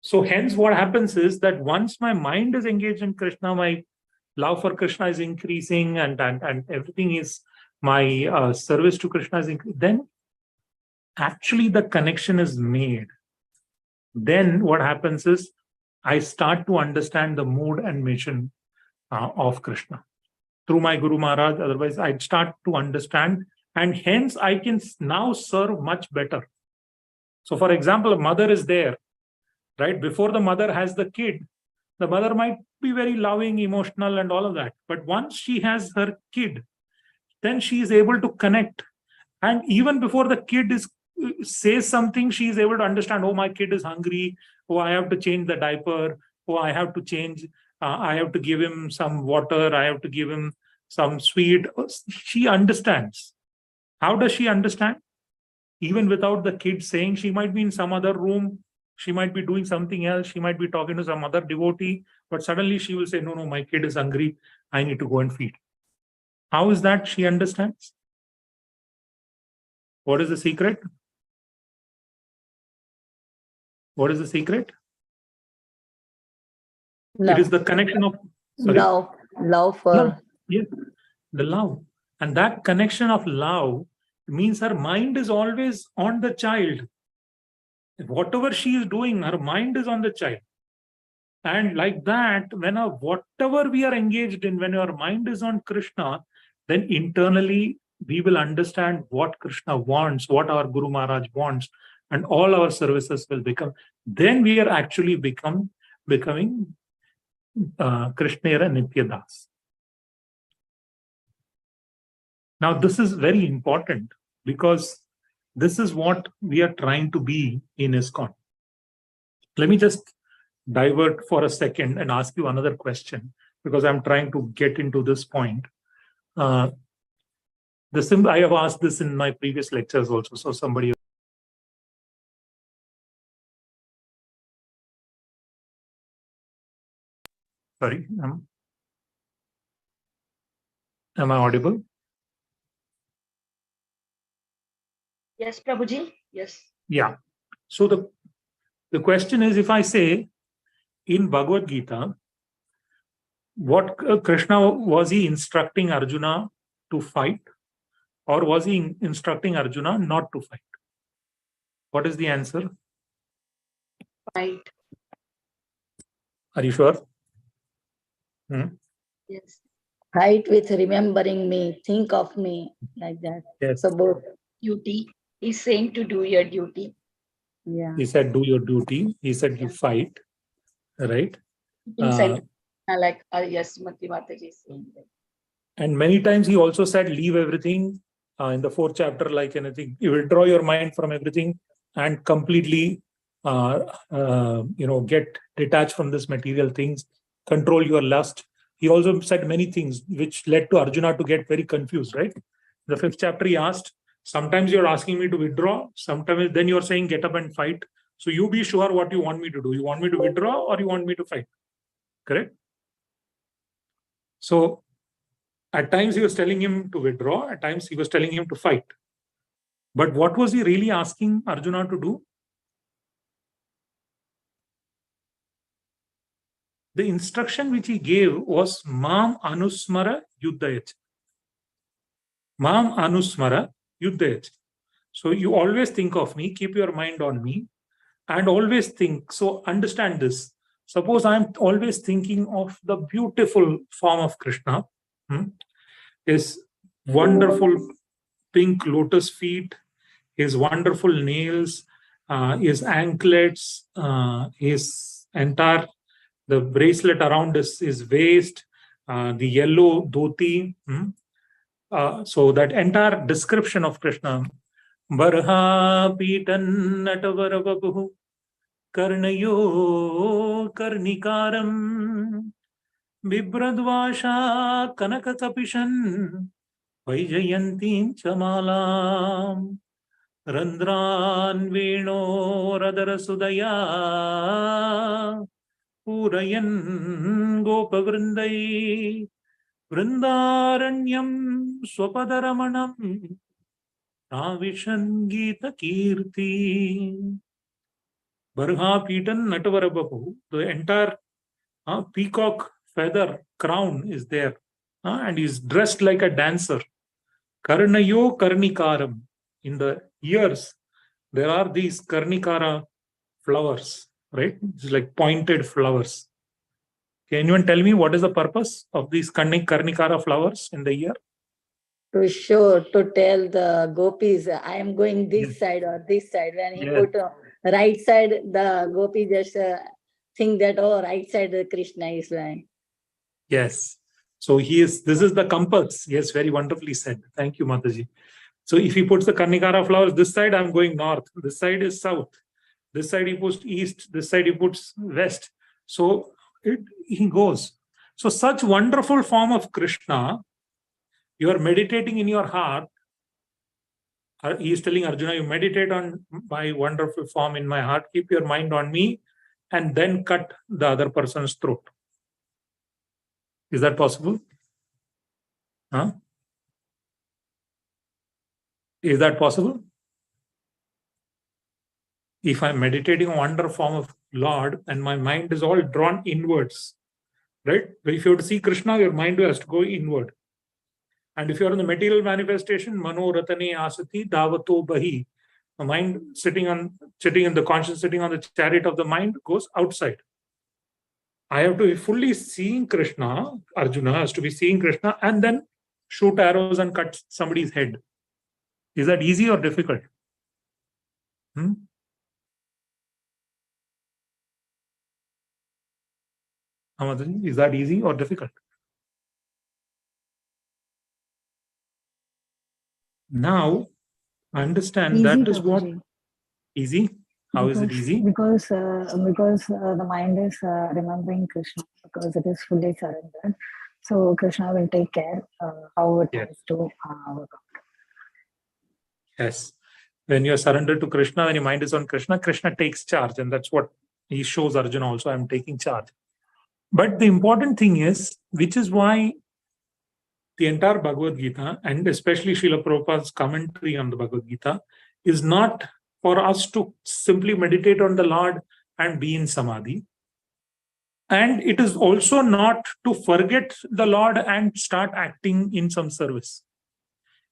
So hence what happens is that once my mind is engaged in Krishna, my love for Krishna is increasing, and everything is, my service to Krishna is increasing, then actually the connection is made. Then what happens is I start to understand the mood and mission of Krishna through my Guru Maharaj. Otherwise, I'd start to understand, and hence I can now serve much better. So, for example, a mother is there, right? Before the mother has the kid, the mother might be very loving, emotional, and all of that. But once she has her kid, then she is able to connect. And even before the kid says something, she is able to understand, oh, my kid is hungry. Oh, I have to change the diaper. Oh, I have to change. I have to give him some water. I have to give him some sweet. She understands. How does she understand? Even without the kid saying, she might be in some other room. She might be doing something else. She might be talking to some other devotee. But suddenly she will say, no, my kid is hungry. I need to go and feed. How is that she understands? What is the secret? What is the secret? Love. It is the connection of love for love. Yes, the love. And that connection of love means her mind is always on the child. Whatever she is doing, her mind is on the child. And like that, whatever we are engaged in, when our mind is on Krishna, then internally we will understand what Krishna wants, what our Guru Maharaj wants, and all our services will become. Then we are actually becoming Krishnera Nitya Das. Now, this is very important because this is what we are trying to be in ISKCON. Let me just divert for a second and ask you another question, because I'm trying to get into this point. I have asked this in my previous lectures also, so somebody. Sorry, am I audible? Yes, Prabhuji. Yes. Yeah. So the question is, if I say in Bhagavad Gita, what Krishna, was he instructing Arjuna to fight, or was he instructing Arjuna not to fight? What is the answer? Fight. Are you sure? Yes. Fight with remembering me, think of me, like that. Yes. So both. Duty. He's saying to do your duty. Yeah. He said, do your duty. He said, you fight. Right? Like yes, Mati Mataji is saying that. And many times he also said, leave everything. In the 4th chapter, like anything, you withdraw your mind from everything and completely, get detached from this material things, control your lust. He also said many things which led to Arjuna to get very confused, right? The 5th chapter, he asked, sometimes you're asking me to withdraw, sometimes then you're saying get up and fight. So you be sure what you want me to do. You want me to withdraw or you want me to fight? Correct? So at times he was telling him to withdraw, at times he was telling him to fight. But what was he really asking Arjuna to do? The instruction which he gave was Mam Anusmara Yuddhayach. Mam Anusmara Yuddhayach. So you always think of me, keep your mind on me, and always think. So understand this. Suppose I'm always thinking of the beautiful form of Krishna, his wonderful pink lotus feet, his wonderful nails, his anklets, his entire, the bracelet around his waist, the yellow dhoti. So that entire description of Krishna. Varha pitan natavarababu karnayo karnikaram bibradvasha kanakakapishan vaijayantim chamalam Randran Veno Radarasudaya Purayan Gopavrindai Vrindaranyam Swapadaramanam Ravishan Gita Kirti. Barha Pitan Natavarabapu. The entire peacock feather crown is there. And he's dressed like a dancer. Karnayo Karnikaram. In the ears, there are these Karnikara flowers, right? It's like pointed flowers. Can anyone tell me what is the purpose of these Karnikara flowers in the ear? To show, to tell the gopis, I am going this Yes. side or this side. When he Yes. put right side, the gopi just think that, oh, right side Krishna is lying. Yes. So this is the compass. Yes, very wonderfully said. Thank you, Mataji. So if he puts the Karnikara flowers, this side I'm going north, this side is south, this side he puts east, this side he puts west. So he goes. So such wonderful form of Krishna, you are meditating in your heart. He is telling Arjuna, you meditate on my wonderful form in my heart, keep your mind on me, and then cut the other person's throat. Is that possible? Huh? Is that possible? If I'm meditating on wonder form of Lord and my mind is all drawn inwards, right? If you have to see Krishna, your mind has to go inward. And if you're in the material manifestation, Mano Ratane Asati Davato Bahi, the mind sitting in the conscience, sitting on the chariot of the mind goes outside. I have to be fully seeing Krishna, Arjuna has to be seeing Krishna and then shoot arrows and cut somebody's head. Is that easy or difficult? Is that easy or difficult? Now, understand Easy, that is what Prabhuji. easy. How is it easy? Because the mind is remembering Krishna, because it is fully surrendered. So Krishna will take care how it has to work out. Yes. When you're surrendered to Krishna, when your mind is on Krishna, Krishna takes charge. And that's what he shows Arjuna also, I'm taking charge. But the important thing is, which is why the entire Bhagavad Gita, and especially Srila Prabhupada's commentary on the Bhagavad Gita, is not for us to simply meditate on the Lord and be in Samadhi. And it is also not to forget the Lord and start acting in some service.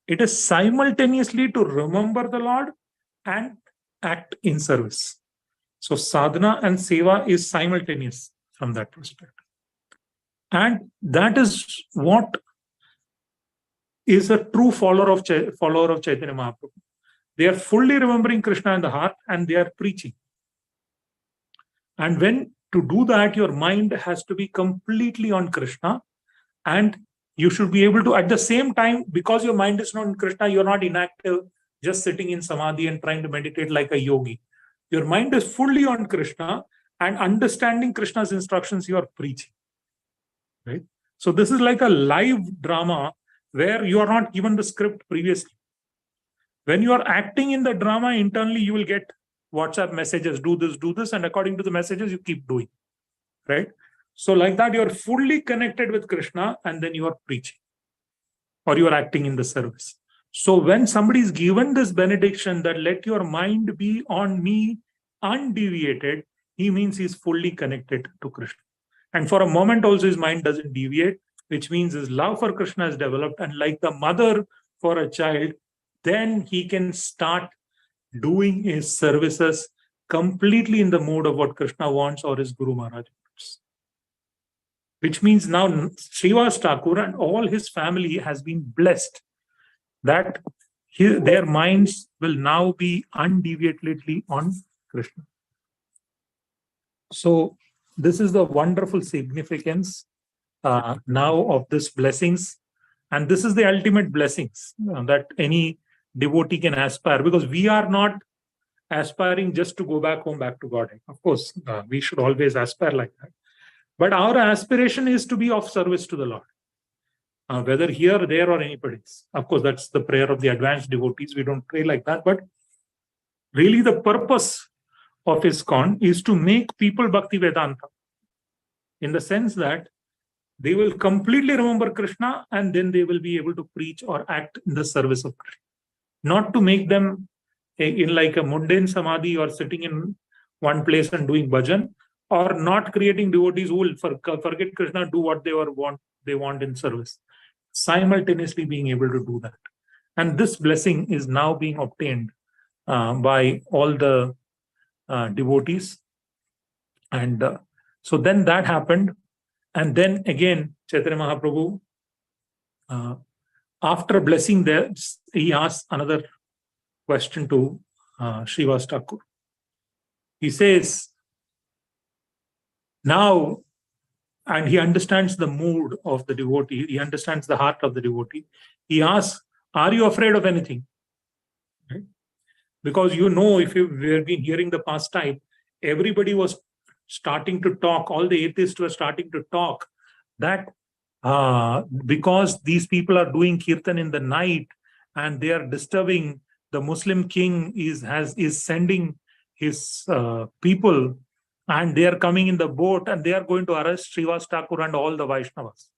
It is simultaneously to remember the Lord and act in service. So sadhana and seva is simultaneous from that perspective. And that is what is a true follower of Chaitanya Mahaprabhu. They are fully remembering Krishna in the heart and they are preaching. And when to do that, your mind has to be completely on Krishna, and you should be able to, at the same time, because your mind is not on Krishna, you're not inactive, just sitting in samadhi and trying to meditate like a yogi. Your mind is fully on Krishna and understanding Krishna's instructions, you are preaching. Right? So this is like a live drama where you are not given the script previously. When you are acting in the drama internally, you will get WhatsApp messages, do this, and according to the messages, you keep doing. Right? So like that, you're fully connected with Krishna and then you are preaching or you are acting in the service. So when somebody is given this benediction that let your mind be on me undeviated, he means he's fully connected to Krishna. And for a moment also his mind doesn't deviate, which means his love for Krishna is developed. And like the mother for a child, then he can start doing his services completely in the mode of what Krishna wants or his Guru Maharaj wants. Which means now Srivas Thakur and all his family has been blessed that their minds will now be undeviatedly on Krishna. So this is the wonderful significance now of this blessings. And this is the ultimate blessings that any devotee can aspire, because we are not aspiring just to go back home, back to Godhead. Of course, we should always aspire like that. But our aspiration is to be of service to the Lord. Whether here, there, or anybody else. Of course, that's the prayer of the advanced devotees. We don't pray like that. But really the purpose of ISKCON is to make people Bhakti Vedanta. In the sense that they will completely remember Krishna and then they will be able to preach or act in the service of Krishna. not to make them in like a mundane samadhi or sitting in one place and doing bhajan, or not creating devotees who will forget Krishna, do what they want in service. Simultaneously being able to do that. And this blessing is now being obtained by all the devotees. And so then that happened. And then again, Chaitanya Mahaprabhu, after blessing there, he asked another question to Srivas Thakur. He says, now, and he understands the mood of the devotee, he understands the heart of the devotee. He asks, are you afraid of anything? Right? Because if we have been hearing the past time, everybody was starting to talk, all the atheists were starting to talk that because these people are doing kirtan in the night and they are disturbing, the Muslim king is sending his people, and they are coming in the boat and they are going to arrest Srivas Thakur and all the Vaishnavas.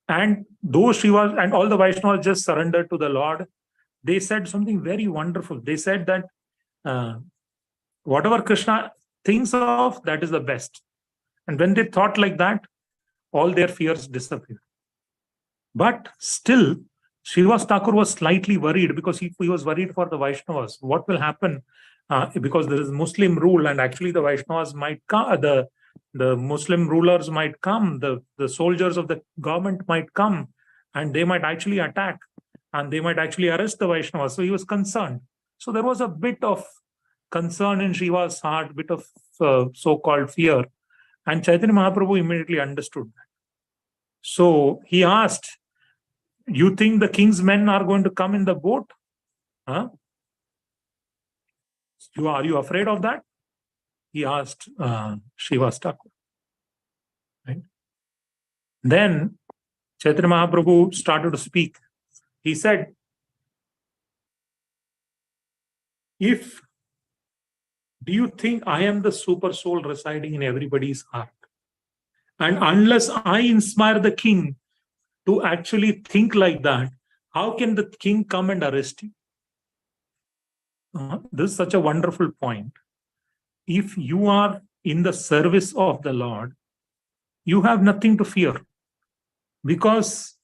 And those Srivas and all the Vaishnavas just surrendered to the Lord. They said something very wonderful. They said that whatever Krishna thinks of, that is the best. And when they thought like that, all their fears disappeared. But still, Srivas Thakur was slightly worried, because he was worried for the Vaishnavas. What will happen? Because there is Muslim rule, and actually the Vaishnavas might come, the Muslim rulers might come, the soldiers of the government might come, and they might actually attack, and they might actually arrest the Vaishnavas. So he was concerned. So there was a bit of concern in Srivas' heart, bit of so-called fear. And Chaitanya Mahaprabhu immediately understood that. So he asked, you think the king's men are going to come in the boat? Huh? Are you afraid of that? He asked Srivas Thakur. Right? Then Chaitanya Mahaprabhu started to speak. He said, do you think I am the super soul residing in everybody's heart? And unless I inspire the king to actually think like that, how can the king come and arrest you? This is such a wonderful point. If you are in the service of the Lord, you have nothing to fear. Because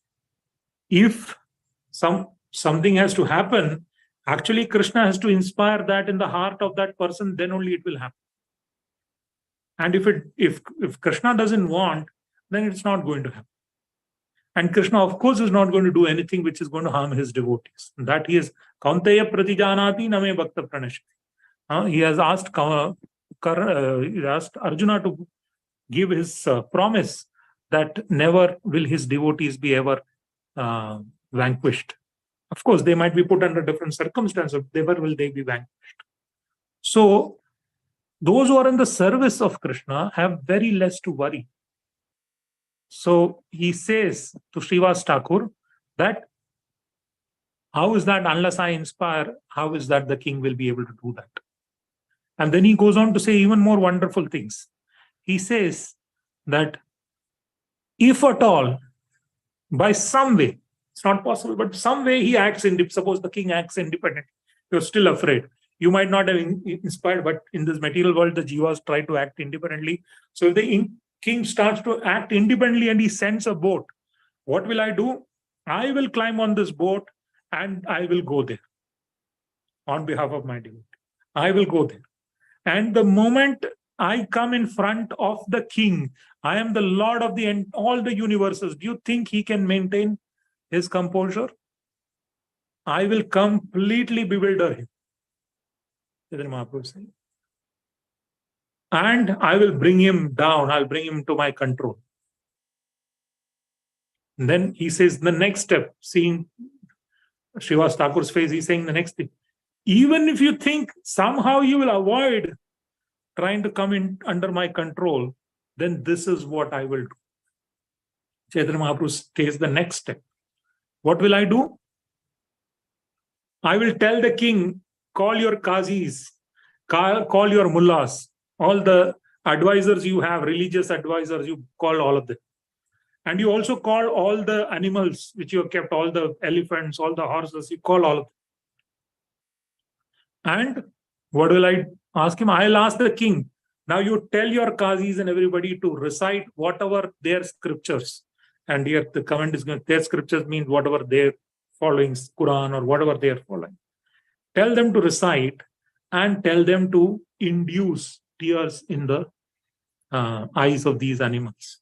if something has to happen, actually Krishna has to inspire that in the heart of that person, then only it will happen. And if Krishna doesn't want, then it's not going to happen. And Krishna, of course, is not going to do anything which is going to harm his devotees. And that he is Kaunteya Pratijanati Name Bhakta Pranashati. He has asked Arjuna to give his promise that never will his devotees be ever vanquished. Of course, they might be put under different circumstances, never will they be vanquished. So those who are in the service of Krishna have very less to worry. So he says to Srivas Thakur that, how is that unless I inspire, how is that the king will be able to do that? And then he goes on to say even more wonderful things. He says that if at all, by some way, it's not possible, but some way he acts independently. Suppose the king acts independently, you're still afraid. You might not have inspired, but in this material world, the jivas try to act independently. So if the king starts to act independently and he sends a boat, what will I do? I will climb on this boat and I will go there on behalf of my devotee. I will go there. And the moment I come in front of the king, I am the Lord of all the universes. Do you think he can maintain his composure? I will completely bewilder him. And I will bring him down. I'll bring him to my control. And then he says the next step, seeing Srivas Thakur's face, he's saying the next thing. Even if you think somehow you will avoid trying to come in under my control, then this is what I will do. Chaitanya Mahaprabhu takes the next step. What will I do? I will tell the king, call your qazis, call your mullahs, all the advisors you have, religious advisors, you call all of them. And you also call all the animals which you have kept, all the elephants, all the horses, you call all of them. And what will I ask him? I'll ask the king. Now you tell your qazis and everybody to recite whatever their scriptures. And here the comment is going, their scriptures means whatever they're following, Quran or whatever they're following. Tell them to recite and tell them to induce tears in the eyes of these animals.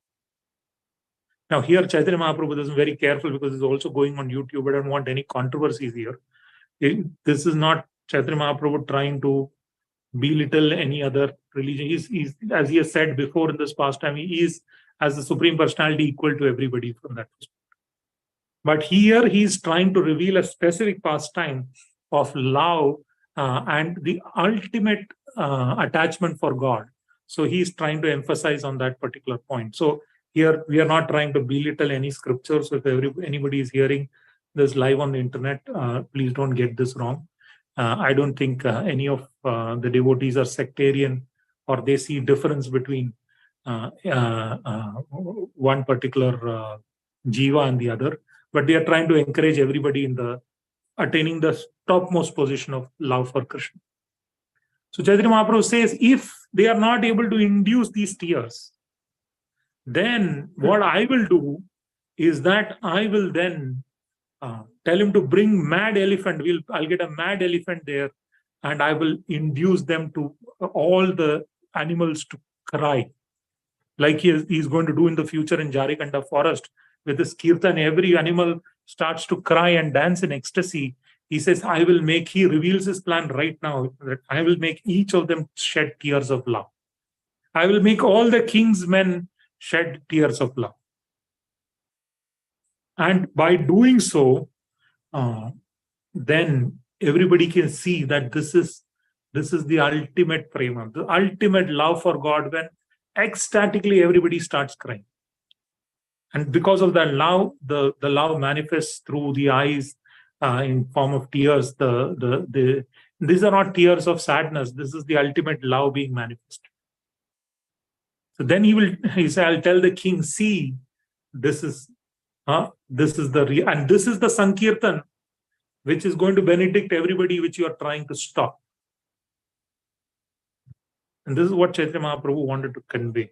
Now here Chaitanya Mahaprabhu is very careful because it's also going on YouTube. I don't want any controversies here. This is not Chaitanya Mahaprabhu trying to belittle any other religion. He's, as he has said before in this pastime, he is, as the Supreme Personality, equal to everybody from that perspective. But here he's trying to reveal a specific pastime of love and the ultimate attachment for God. So he's trying to emphasize on that particular point. So here we are not trying to belittle any scripture. So if anybody is hearing this live on the internet, please don't get this wrong. I don't think any of the devotees are sectarian or they see difference between one particular jiva and the other, but they are trying to encourage everybody in the attaining the topmost position of love for Krishna. So Chaitanya Mahaprabhu says, if they are not able to induce these tears, then what I will do is that I will then tell him to bring mad elephant. I'll get a mad elephant there, and I will induce them to all the animals to cry, like he's going to do in the future in Jarikanda forest with his kirtan. Every animal starts to cry and dance in ecstasy. He says, he reveals his plan right now, that I will make each of them shed tears of love. I will make all the king's men shed tears of love. And by doing so, then everybody can see that this is the ultimate prema, the ultimate love for God, when ecstatically everybody starts crying. And because of that love, the love manifests through the eyes in form of tears. These are not tears of sadness. This is the ultimate love being manifested. So then he say, I'll tell the king, see, this is the Sankirtan, which is going to benedict everybody, which you are trying to stop. And this is what Chaitanya Mahaprabhu wanted to convey.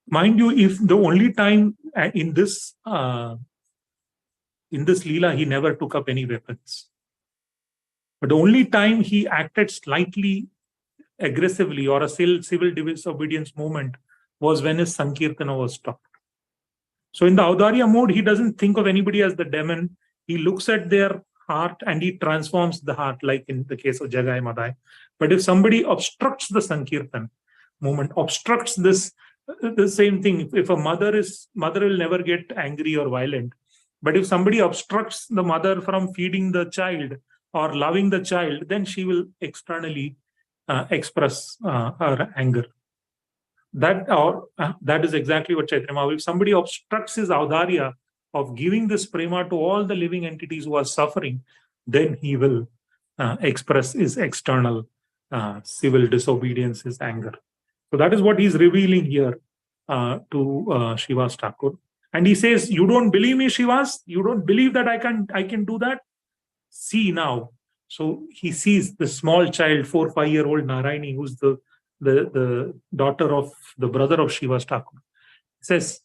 Mind you, if the only time in this Leela, he never took up any weapons. But the only time he acted slightly aggressively or a civil disobedience movement was when his Sankirtana was stopped. So in the Audarya mode, he doesn't think of anybody as the demon. He looks at their heart and he transforms the heart, like in the case of Jagai Madai. But if somebody obstructs the Sankirtan movement, obstructs this, the same thing. If a mother will never get angry or violent. But if somebody obstructs the mother from feeding the child or loving the child, then she will externally express her anger. That is exactly what Chaitanya Mahaprabhu. If somebody obstructs his Audarya of giving this prema to all the living entities who are suffering, then he will express his external civil disobedience, his anger. So that is what he's revealing here to Srivas Thakur. And he says, you don't believe me, Srivas? You don't believe that I can do that? See now. So he sees the small child, 4 or 5-year-old Narayani, who's the daughter of the brother of Srivas Thakur. He says,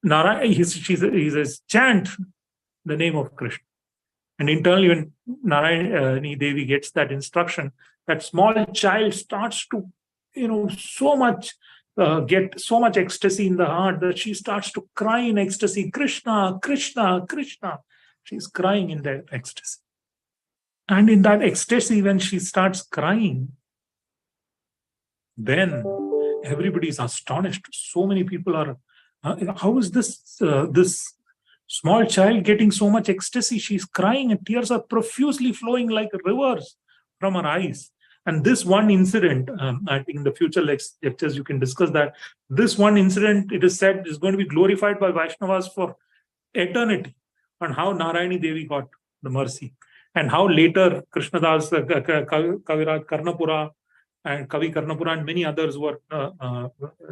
he says, chant the name of Krishna. And internally, when Narayani Devi gets that instruction, that small child starts to, get so much ecstasy in the heart that she starts to cry in ecstasy, Krishna, Krishna, Krishna. She's crying in that ecstasy. And in that ecstasy, when she starts crying, then everybody is astonished. So many people are, how is this small child getting so much ecstasy? She's crying and tears are profusely flowing like rivers from her eyes. And this one incident, I think in the future lectures you can discuss that. This one incident, it is said, is going to be glorified by Vaishnavas for eternity, on how Narayani Devi got the mercy. And how later Krishnadas, Kaviraj Karnapura, and Kavi Karnapura and many others were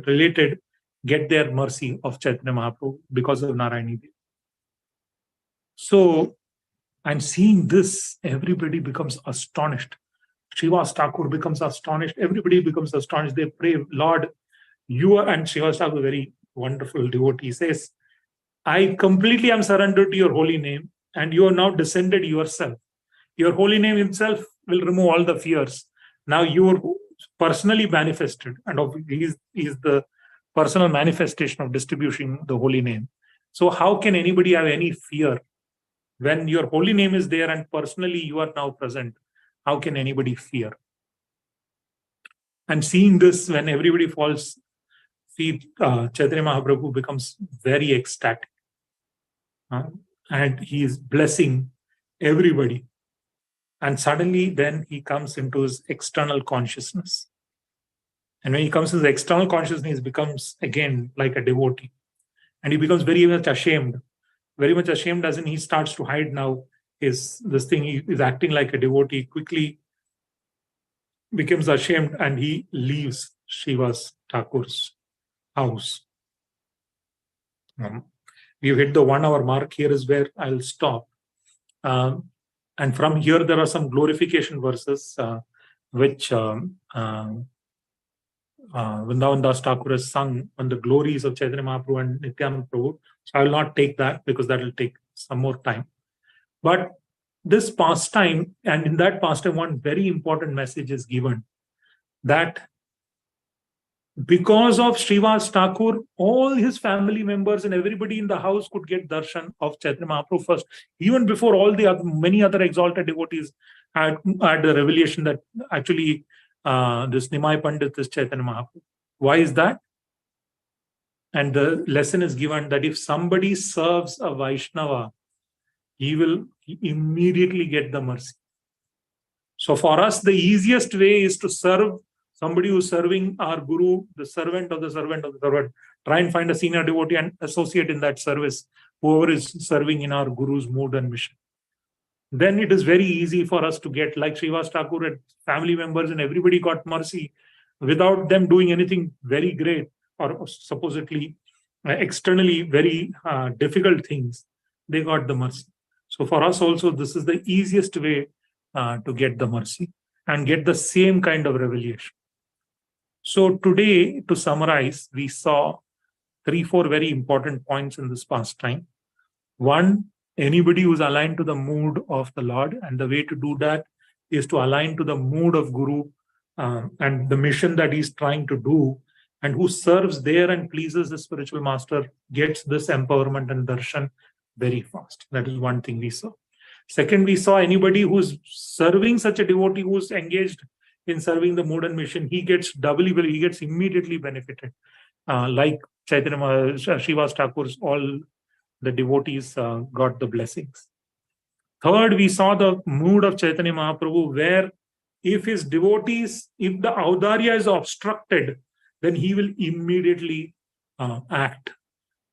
related, get their mercy of Chaitanya Mahaprabhu because of Narayani Devi. So And seeing this, everybody becomes astonished. Srivas Thakur becomes astonished. Everybody becomes astonished. They pray, Lord, you are, and Srivas Thakur, very wonderful devotee, says, I completely am surrendered to your holy name, and you are now descended yourself. Your holy name himself will remove all the fears. Now you are personally manifested, and he is the personal manifestation of distributing the holy name. So how can anybody have any fear when your holy name is there and personally you are now present? How can anybody fear? And seeing this, when everybody falls, Chaitanya Mahaprabhu becomes very ecstatic. And he is blessing everybody. And suddenly then he comes into his external consciousness. And when he comes to his external consciousness, he becomes again like a devotee. And he becomes very much ashamed. Very much ashamed as in he starts to hide now he is acting like a devotee, quickly becomes ashamed and he leaves Srivas Thakur's house. We've hit the 1 hour mark. Here is where I'll stop. And from here, there are some glorification verses which Vrindavan Das Thakur has sung on the glories of Chaitanya Mahaprabhu and Nityananda Prabhu. So I will not take that because that will take some more time. But this pastime, and in that pastime, one very important message is given, that because of Srivas Thakur, all his family members and everybody in the house could get darshan of Chaitanya Mahaprabhu first, even before all the many other exalted devotees had the revelation that actually this Nimai Pandit is Chaitanya Mahaprabhu. Why is that? And the lesson is given that if somebody serves a Vaishnava, he will immediately get the mercy. So for us, the easiest way is to serve somebody who's serving our guru, the servant of the servant of the servant. Try and find a senior devotee and associate in that service, whoever is serving in our guru's mood and mission. Then it is very easy for us to get, like Srivas Thakur and family members and everybody got mercy without them doing anything very great or supposedly externally very difficult things. They got the mercy. So for us also, this is the easiest way to get the mercy and get the same kind of revelation. So today, to summarize, we saw 3-4 very important points in this pastime. One, anybody who's aligned to the mood of the Lord, and the way to do that is to align to the mood of Guru and the mission that he's trying to do, and who serves there and pleases the spiritual master gets this empowerment and darshan very fast. That is one thing we saw. Second, we saw anybody who's serving such a devotee who's engaged in serving the mood and mission, he gets he gets immediately benefited. Like Chaitanya Srivas Thakur's, all the devotees got the blessings. Third, we saw the mood of Chaitanya Mahaprabhu, where if his devotees, if the Audarya is obstructed, then he will immediately act.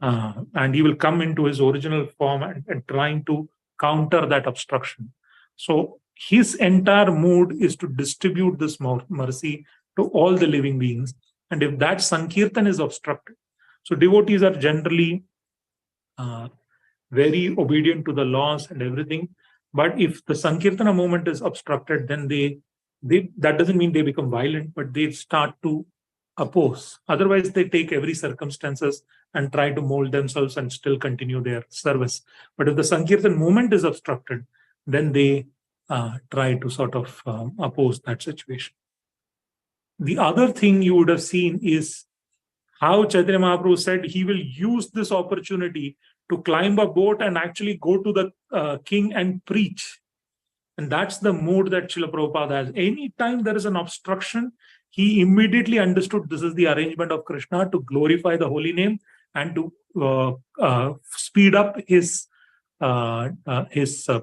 And he will come into his original form and trying to counter that obstruction. So his entire mood is to distribute this mercy to all the living beings. And if that Sankirtan is obstructed, so devotees are generally very obedient to the laws and everything. But if the Sankirtana movement is obstructed, then that doesn't mean they become violent, but they start to oppose. Otherwise, they take every circumstances and try to mold themselves and still continue their service. But if the Sankirtan movement is obstructed, then they try to sort of oppose that situation. The other thing you would have seen is how Chaitanya Mahaprabhu said he will use this opportunity to climb a boat and actually go to the king and preach. And that's the mood that Srila Prabhupada has. Anytime there is an obstruction, he immediately understood this is the arrangement of Krishna to glorify the holy name and to speed up his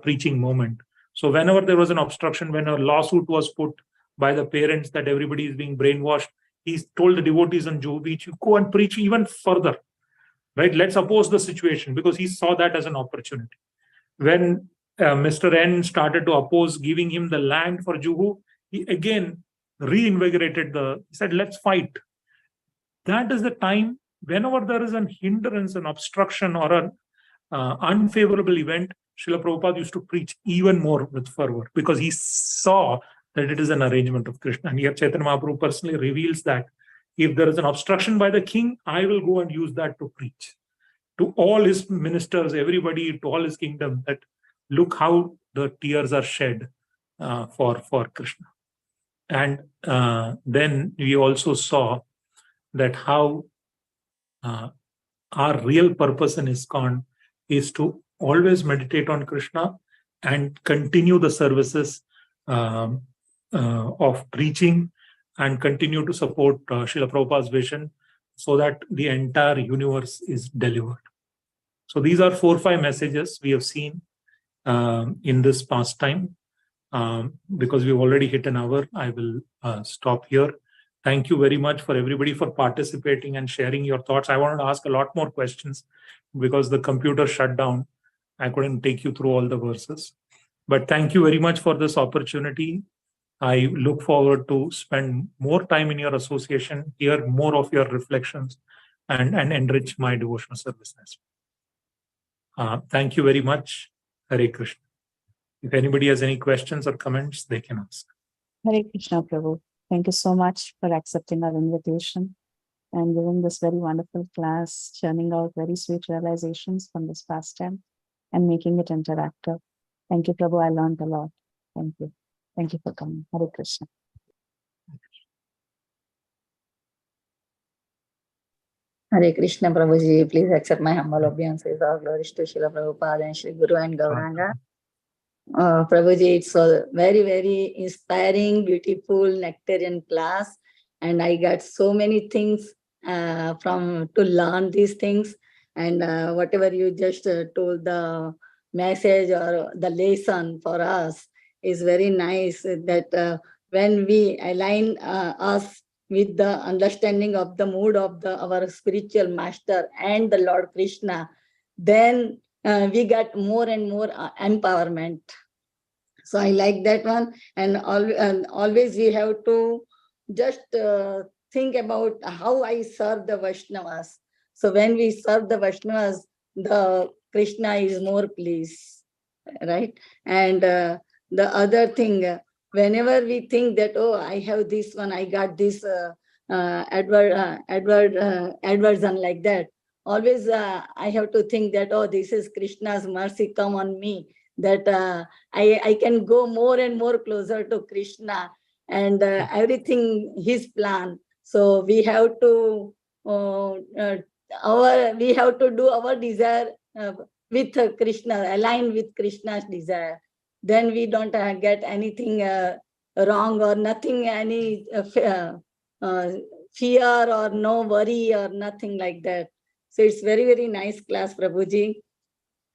preaching moment. So whenever there was an obstruction, when a lawsuit was put by the parents that everybody is being brainwashed, he told the devotees on Juhu Beach, you go and preach even further, right? Let's oppose the situation, because he saw that as an opportunity. When Mr. N started to oppose giving him the land for Juhu, he again reinvigorated he said, let's fight. That is the time, whenever there is an hindrance, an obstruction, or an unfavorable event, Srila Prabhupada used to preach even more with fervor because he saw that it is an arrangement of Krishna. And here Chaitanya Mahaprabhu personally reveals that if there is an obstruction by the king, I will go and use that to preach to all his ministers, everybody, to all his kingdom, that look how the tears are shed for Krishna. And then we also saw that how our real purpose in ISKCON is to always meditate on Krishna and continue the services of preaching and continue to support Srila Prabhupada's vision so that the entire universe is delivered. So these are 4 or 5 messages we have seen in this pastime. Because we've already hit an hour, I will stop here. Thank you very much for everybody for participating and sharing your thoughts. I wanted to ask a lot more questions because the computer shut down. I couldn't take you through all the verses. But thank you very much for this opportunity. I look forward to spend more time in your association, hear more of your reflections, and enrich my devotional services. Thank you very much. Hare Krishna. If anybody has any questions or comments, they can ask. Hare Krishna, Prabhu. Thank you so much for accepting our invitation and giving this very wonderful class, churning out very sweet realizations from this pastime and making it interactive. Thank you, Prabhu. I learned a lot. Thank you. Thank you for coming. Hare Krishna. Hare Krishna, Prabhuji. Please accept my humble obeisances. All glories to Srila Prabhupada and Sri Guru and Gauranga. Prabhuji, it's a very, very inspiring, beautiful, nectarian class. And I got so many things to learn these things. And whatever you just told, the message or the lesson for us is very nice, that when we align us with the understanding of the mood of our spiritual master and the Lord Krishna, then we get more and more empowerment. So I like that one. And always we have to just think about how I serve the Vaishnavas. So when we serve the Vaishnavas, the Krishna is more pleased, right? And the other thing, whenever we think that, oh, I have this one, I got this adversion like that, always I have to think that, oh, this is Krishna's mercy come on me, that I can go more and more closer to Krishna and everything his plan. So we have to we have to do our desire with Krishna, align with Krishna's desire. Then we don't get anything wrong or nothing, any fear or no worry or nothing like that. So it's very, very nice class, Prabhuji.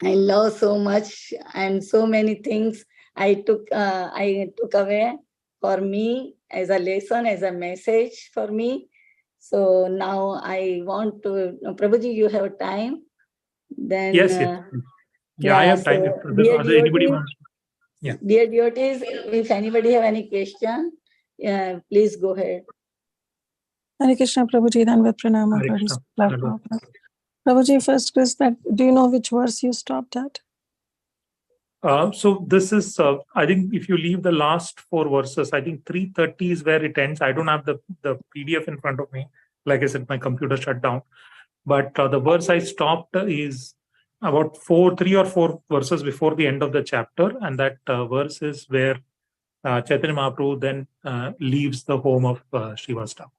I love so much, and so many things I took away for me as a lesson, as a message for me. So now I want to, Prabhuji, you have time? Then Yes. Yeah, I have time. So, If anybody wants. Yeah. Dear devotees, if anybody have any question, please go ahead. Hare Krishna, Prabhuji, Dhanvat Pranam. Hare Krishna. Prabhuji, first is that, do you know which verse you stopped at? So this is, I think if you leave the last 4 verses, I think 330 is where it ends. I don't have the PDF in front of me. Like I said, my computer shut down. But the verse I stopped is about 3 or 4 verses before the end of the chapter. And that verse is where Chaitanya Mahaprabhu then leaves the home of Srivastava.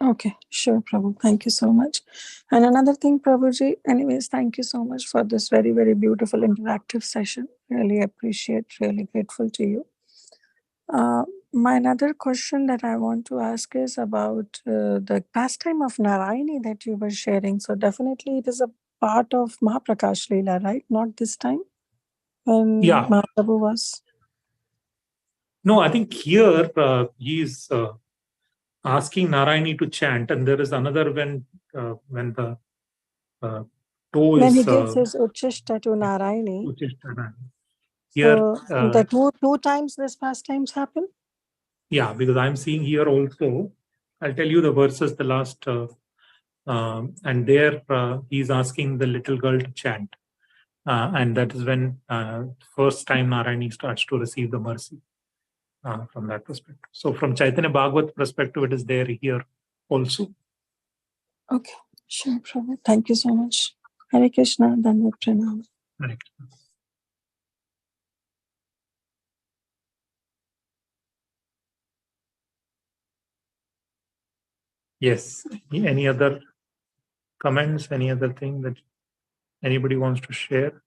Okay, sure, Prabhu. Thank you so much. And another thing, Prabhuji, anyways, thank you so much for this very, very beautiful interactive session. Really appreciate, really grateful to you. My another question that I want to ask is about the pastime of Narayani that you were sharing. So definitely it is a part of Mahaprakash Leela, right? Not this time when Mahaprabhu was? No, I think here he is asking Narayani to chant, and there is another when the toe when is... he gives his Uchishta to Narayani. Here, so the two times this pastimes happen? Yeah, because I'm seeing here also, I'll tell you the verses, the last, and there he's asking the little girl to chant. And that is when first time Narayani starts to receive the mercy from that perspective. So from Chaitanya Bhagavat perspective, it is there here also. Okay, sure, Prabhu. Thank you so much. Hare Krishna, Dandavat Pranam. Hare Krishna. Yes. Any other comments? Any other thing that anybody wants to share?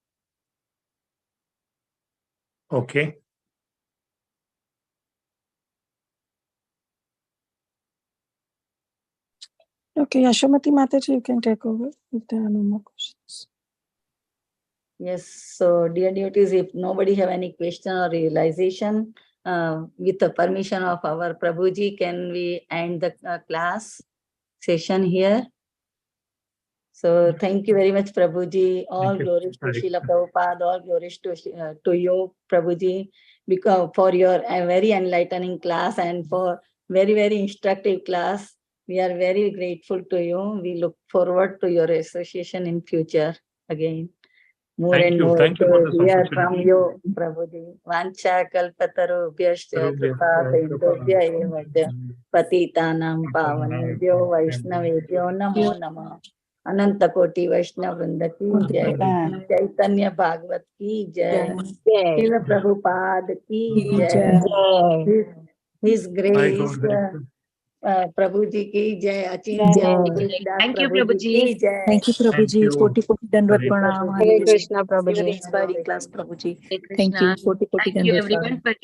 Okay. Okay, Yashomati Mataji, you can take over if there are no more questions. Yes, so dear devotees, if nobody have any question or realization, with the permission of our Prabhuji, can we end the class session here? So thank you very much, Prabhuji. All glories to Srila Prabhupada, all glories to you, Prabhuji, because for your very enlightening class and for very, very instructive class. We are very grateful to you. We look forward to your association in future again. More Thank and you. more Thank you to for this hear from opportunity. you, Prabhuji. Vancha kalpatarubhyascha kripa sindhubhya eva patitanam pavanebhyo vaishnavebhyo namo namah. Ananta Koti Vaishnav Vrinda ki jai. Chaitanya Bhagavat ki jai. Srila Prabhupada ki jai. His grace, Prabhuji ki jai. Acintya Gopesh Thank you, Prabhuji Prabhuji. ki jai. Thank you, Prabhuji. you. Koti Koti Dandavat Hare Pranam. Hare Krishna, Very Prabhuji. inspiring class, Prabhuji. Hare Thank you. Krishna. Koti Koti Thank you Dandavat everyone Pranam. for